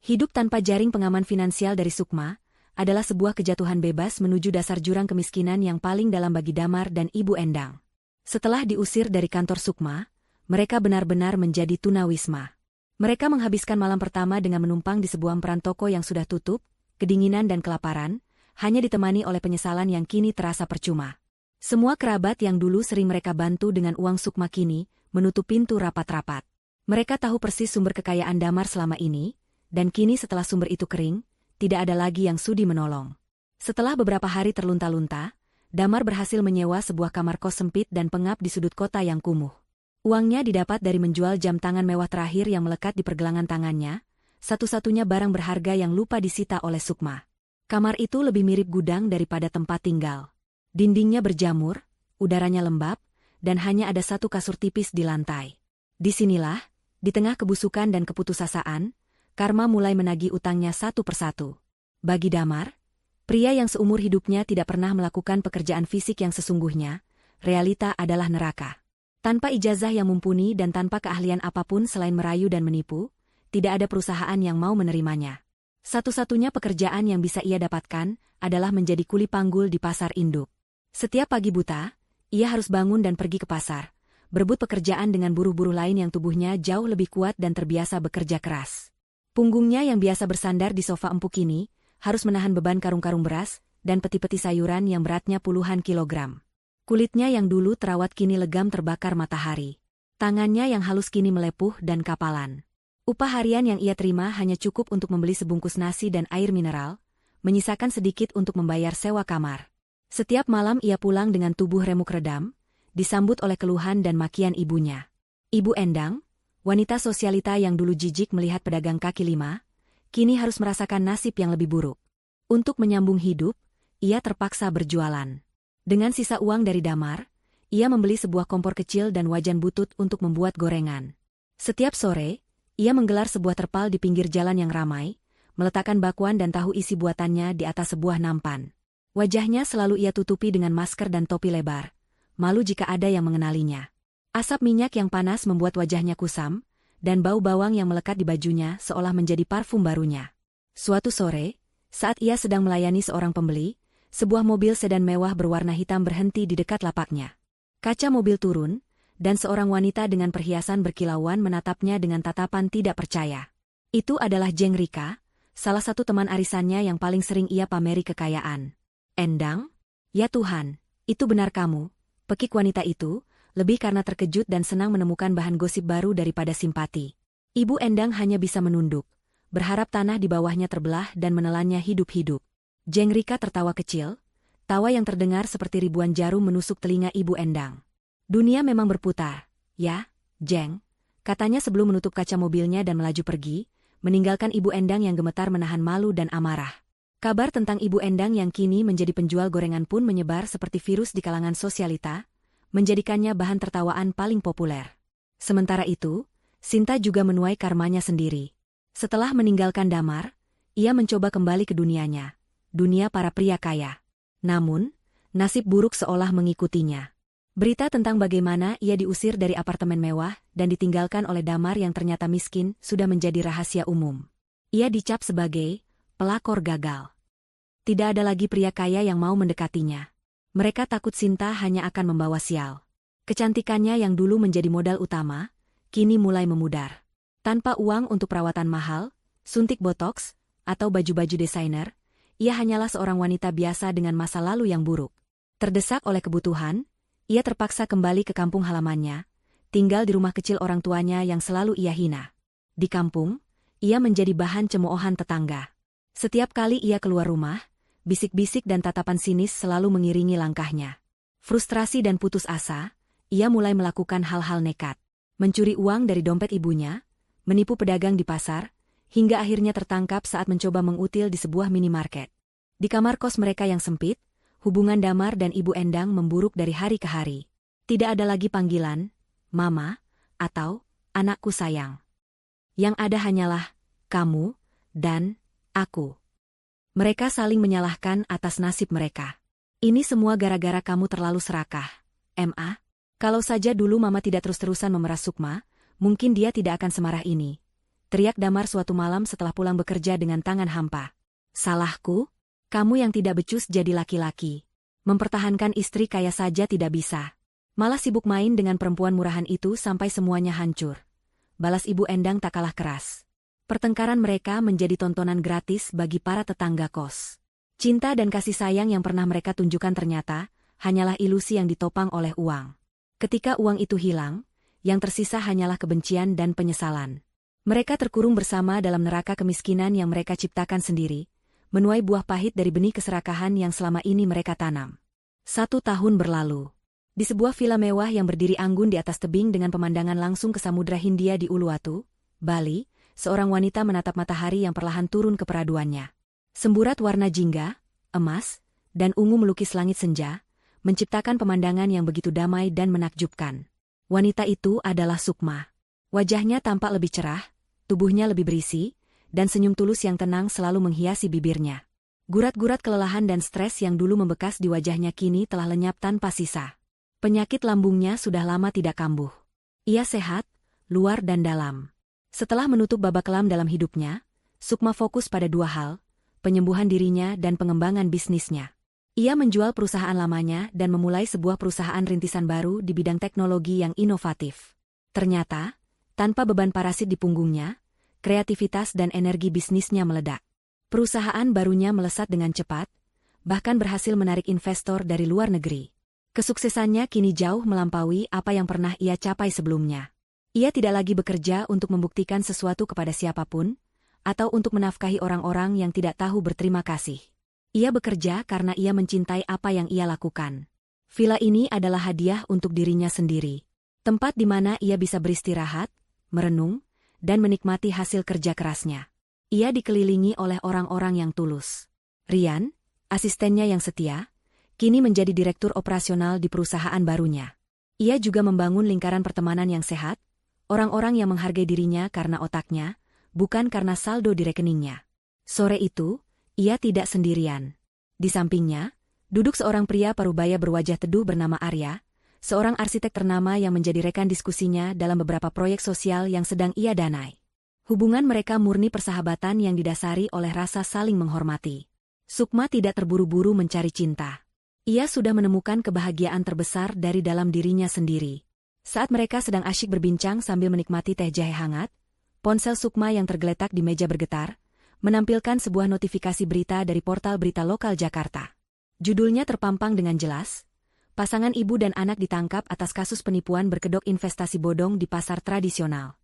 Hidup tanpa jaring pengaman finansial dari Sukma adalah sebuah kejatuhan bebas menuju dasar jurang kemiskinan yang paling dalam bagi Damar dan Ibu Endang. Setelah diusir dari kantor Sukma, mereka benar-benar menjadi tunawisma. Mereka menghabiskan malam pertama dengan menumpang di sebuah peran toko yang sudah tutup, kedinginan dan kelaparan, hanya ditemani oleh penyesalan yang kini terasa percuma. Semua kerabat yang dulu sering mereka bantu dengan uang Sukma kini menutup pintu rapat-rapat. Mereka tahu persis sumber kekayaan Damar selama ini, dan kini setelah sumber itu kering, tidak ada lagi yang sudi menolong. Setelah beberapa hari terlunta-lunta, Damar berhasil menyewa sebuah kamar kos sempit dan pengap di sudut kota yang kumuh. Uangnya didapat dari menjual jam tangan mewah terakhir yang melekat di pergelangan tangannya, satu-satunya barang berharga yang lupa disita oleh Sukma. Kamar itu lebih mirip gudang daripada tempat tinggal. Dindingnya berjamur, udaranya lembab, dan hanya ada satu kasur tipis di lantai. Disinilah, di tengah kebusukan dan keputusasaan, karma mulai menagih utangnya satu persatu. Bagi Damar, Pria yang seumur hidupnya tidak pernah melakukan pekerjaan fisik yang sesungguhnya, realita adalah neraka. Tanpa ijazah yang mumpuni dan tanpa keahlian apapun selain merayu dan menipu, tidak ada perusahaan yang mau menerimanya. Satu-satunya pekerjaan yang bisa ia dapatkan adalah menjadi kuli panggul di pasar induk. Setiap pagi buta, ia harus bangun dan pergi ke pasar, berebut pekerjaan dengan buruh-buruh lain yang tubuhnya jauh lebih kuat dan terbiasa bekerja keras. Punggungnya yang biasa bersandar di sofa empuk ini, harus menahan beban karung-karung beras dan peti-peti sayuran yang beratnya puluhan kilogram. Kulitnya yang dulu terawat kini legam terbakar matahari. Tangannya yang halus kini melepuh dan kapalan. Upah harian yang ia terima hanya cukup untuk membeli sebungkus nasi dan air mineral, menyisakan sedikit untuk membayar sewa kamar. Setiap malam ia pulang dengan tubuh remuk redam, disambut oleh keluhan dan makian ibunya. Ibu Endang, wanita sosialita yang dulu jijik melihat pedagang kaki lima, kini harus merasakan nasib yang lebih buruk. Untuk menyambung hidup, ia terpaksa berjualan. Dengan sisa uang dari damar, ia membeli sebuah kompor kecil dan wajan butut untuk membuat gorengan. Setiap sore, ia menggelar sebuah terpal di pinggir jalan yang ramai, meletakkan bakwan dan tahu isi buatannya di atas sebuah nampan. Wajahnya selalu ia tutupi dengan masker dan topi lebar, malu jika ada yang mengenalinya. Asap minyak yang panas membuat wajahnya kusam, dan bau bawang yang melekat di bajunya seolah menjadi parfum barunya. Suatu sore, saat ia sedang melayani seorang pembeli, sebuah mobil sedan mewah berwarna hitam berhenti di dekat lapaknya. Kaca mobil turun, dan seorang wanita dengan perhiasan berkilauan menatapnya dengan tatapan tidak percaya. Itu adalah Jeng Rika, salah satu teman arisannya yang paling sering ia pameri kekayaan. Endang? Ya Tuhan, itu benar kamu, pekik wanita itu, lebih karena terkejut dan senang menemukan bahan gosip baru daripada simpati. Ibu Endang hanya bisa menunduk, berharap tanah di bawahnya terbelah dan menelannya hidup-hidup. Jeng Rika tertawa kecil, tawa yang terdengar seperti ribuan jarum menusuk telinga Ibu Endang. Dunia memang berputar, ya, Jeng, katanya sebelum menutup kaca mobilnya dan melaju pergi, meninggalkan Ibu Endang yang gemetar menahan malu dan amarah. Kabar tentang Ibu Endang yang kini menjadi penjual gorengan pun menyebar seperti virus di kalangan sosialita, menjadikannya bahan tertawaan paling populer. Sementara itu, Sinta juga menuai karmanya sendiri. Setelah meninggalkan Damar, ia mencoba kembali ke dunianya, dunia para pria kaya. Namun, nasib buruk seolah mengikutinya. Berita tentang bagaimana ia diusir dari apartemen mewah dan ditinggalkan oleh Damar yang ternyata miskin sudah menjadi rahasia umum. Ia dicap sebagai pelakor gagal. Tidak ada lagi pria kaya yang mau mendekatinya. Mereka takut Sinta hanya akan membawa sial. Kecantikannya yang dulu menjadi modal utama, kini mulai memudar. Tanpa uang untuk perawatan mahal, suntik botox, atau baju-baju desainer, ia hanyalah seorang wanita biasa dengan masa lalu yang buruk. Terdesak oleh kebutuhan, ia terpaksa kembali ke kampung halamannya, tinggal di rumah kecil orang tuanya yang selalu ia hina. Di kampung, ia menjadi bahan cemoohan tetangga. Setiap kali ia keluar rumah, bisik-bisik dan tatapan sinis selalu mengiringi langkahnya. Frustrasi dan putus asa, ia mulai melakukan hal-hal nekat. Mencuri uang dari dompet ibunya, menipu pedagang di pasar, hingga akhirnya tertangkap saat mencoba mengutil di sebuah minimarket. Di kamar kos mereka yang sempit, hubungan Damar dan Ibu Endang memburuk dari hari ke hari. Tidak ada lagi panggilan, Mama, atau anakku sayang. Yang ada hanyalah kamu dan aku. Mereka saling menyalahkan atas nasib mereka. Ini semua gara-gara kamu terlalu serakah, Ma. Kalau saja dulu Mama tidak terus-terusan memeras Sukma, mungkin dia tidak akan semarah ini. Teriak Damar suatu malam setelah pulang bekerja dengan tangan hampa. Salahku? Kamu yang tidak becus jadi laki-laki. Mempertahankan istri kaya saja tidak bisa. Malah sibuk main dengan perempuan murahan itu sampai semuanya hancur. Balas Ibu Endang tak kalah keras. Pertengkaran mereka menjadi tontonan gratis bagi para tetangga kos. Cinta dan kasih sayang yang pernah mereka tunjukkan ternyata hanyalah ilusi yang ditopang oleh uang. Ketika uang itu hilang, yang tersisa hanyalah kebencian dan penyesalan. Mereka terkurung bersama dalam neraka kemiskinan yang mereka ciptakan sendiri, menuai buah pahit dari benih keserakahan yang selama ini mereka tanam. 1 tahun berlalu. Di sebuah villa mewah yang berdiri anggun di atas tebing dengan pemandangan langsung ke Samudra Hindia di Uluwatu, Bali, seorang wanita menatap matahari yang perlahan turun ke peraduannya. Semburat warna jingga, emas, dan ungu melukis langit senja, menciptakan pemandangan yang begitu damai dan menakjubkan. Wanita itu adalah Sukma. Wajahnya tampak lebih cerah, tubuhnya lebih berisi, dan senyum tulus yang tenang selalu menghiasi bibirnya. Gurat-gurat kelelahan dan stres yang dulu membekas di wajahnya kini telah lenyap tanpa sisa. Penyakit lambungnya sudah lama tidak kambuh. Ia sehat, luar dan dalam. Setelah menutup babak kelam dalam hidupnya, Sukma fokus pada dua hal, penyembuhan dirinya dan pengembangan bisnisnya. Ia menjual perusahaan lamanya dan memulai sebuah perusahaan rintisan baru di bidang teknologi yang inovatif. Ternyata, tanpa beban parasit di punggungnya, kreativitas dan energi bisnisnya meledak. Perusahaan barunya melesat dengan cepat, bahkan berhasil menarik investor dari luar negeri. Kesuksesannya kini jauh melampaui apa yang pernah ia capai sebelumnya. Ia tidak lagi bekerja untuk membuktikan sesuatu kepada siapapun, atau untuk menafkahi orang-orang yang tidak tahu berterima kasih. Ia bekerja karena ia mencintai apa yang ia lakukan. Villa ini adalah hadiah untuk dirinya sendiri. Tempat di mana ia bisa beristirahat, merenung, dan menikmati hasil kerja kerasnya. Ia dikelilingi oleh orang-orang yang tulus. Rian, asistennya yang setia, kini menjadi direktur operasional di perusahaan barunya. Ia juga membangun lingkaran pertemanan yang sehat, orang-orang yang menghargai dirinya karena otaknya, bukan karena saldo di rekeningnya. Sore itu, ia tidak sendirian. Di sampingnya, duduk seorang pria parubaya berwajah teduh bernama Arya, seorang arsitek ternama yang menjadi rekan diskusinya dalam beberapa proyek sosial yang sedang ia danai. Hubungan mereka murni persahabatan yang didasari oleh rasa saling menghormati. Sukma tidak terburu-buru mencari cinta. Ia sudah menemukan kebahagiaan terbesar dari dalam dirinya sendiri. Saat mereka sedang asyik berbincang sambil menikmati teh jahe hangat, ponsel Sukma yang tergeletak di meja bergetar, menampilkan sebuah notifikasi berita dari portal berita lokal Jakarta. Judulnya terpampang dengan jelas, pasangan ibu dan anak ditangkap atas kasus penipuan berkedok investasi bodong di pasar tradisional.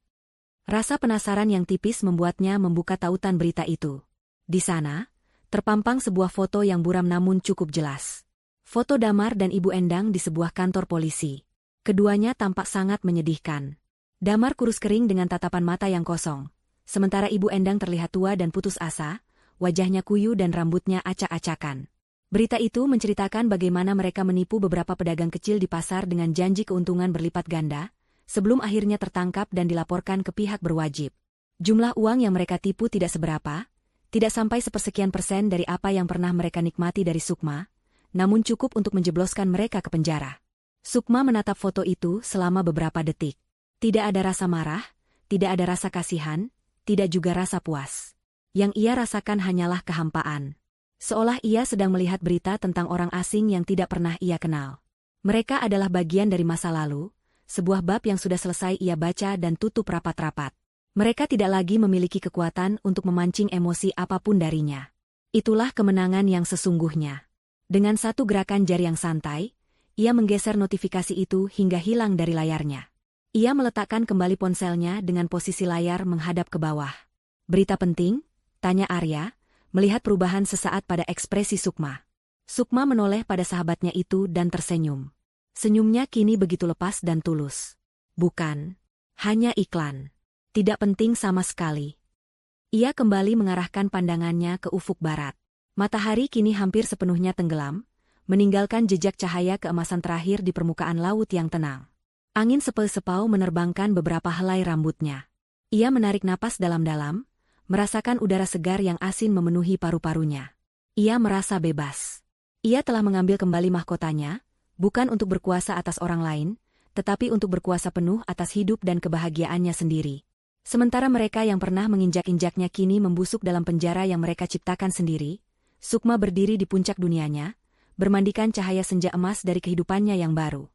Rasa penasaran yang tipis membuatnya membuka tautan berita itu. Di sana, terpampang sebuah foto yang buram namun cukup jelas. Foto Damar dan Ibu Endang di sebuah kantor polisi. Keduanya tampak sangat menyedihkan. Damar kurus kering dengan tatapan mata yang kosong. Sementara Ibu Endang terlihat tua dan putus asa, wajahnya kuyu dan rambutnya acak-acakan. Berita itu menceritakan bagaimana mereka menipu beberapa pedagang kecil di pasar dengan janji keuntungan berlipat ganda, sebelum akhirnya tertangkap dan dilaporkan ke pihak berwajib. Jumlah uang yang mereka tipu tidak seberapa, tidak sampai sepersekian persen dari apa yang pernah mereka nikmati dari Sukma, namun cukup untuk menjebloskan mereka ke penjara. Sukma menatap foto itu selama beberapa detik. Tidak ada rasa marah, tidak ada rasa kasihan, tidak juga rasa puas. Yang ia rasakan hanyalah kehampaan. Seolah ia sedang melihat berita tentang orang asing yang tidak pernah ia kenal. Mereka adalah bagian dari masa lalu, sebuah bab yang sudah selesai ia baca dan tutup rapat-rapat. Mereka tidak lagi memiliki kekuatan untuk memancing emosi apapun darinya. Itulah kemenangan yang sesungguhnya. Dengan satu gerakan jari yang santai, ia menggeser notifikasi itu hingga hilang dari layarnya. Ia meletakkan kembali ponselnya dengan posisi layar menghadap ke bawah. "Berita penting?" tanya Arya, melihat perubahan sesaat pada ekspresi Sukma. Sukma menoleh pada sahabatnya itu dan tersenyum. Senyumnya kini begitu lepas dan tulus. "Bukan. Hanya iklan. Tidak penting sama sekali." Ia kembali mengarahkan pandangannya ke ufuk barat. Matahari kini hampir sepenuhnya tenggelam, meninggalkan jejak cahaya keemasan terakhir di permukaan laut yang tenang. Angin sepel-sepau menerbangkan beberapa helai rambutnya. Ia menarik napas dalam-dalam, merasakan udara segar yang asin memenuhi paru-parunya. Ia merasa bebas. Ia telah mengambil kembali mahkotanya, bukan untuk berkuasa atas orang lain, tetapi untuk berkuasa penuh atas hidup dan kebahagiaannya sendiri. Sementara mereka yang pernah menginjak-injaknya kini membusuk dalam penjara yang mereka ciptakan sendiri, Sukma berdiri di puncak dunianya, bermandikan cahaya senja emas dari kehidupannya yang baru.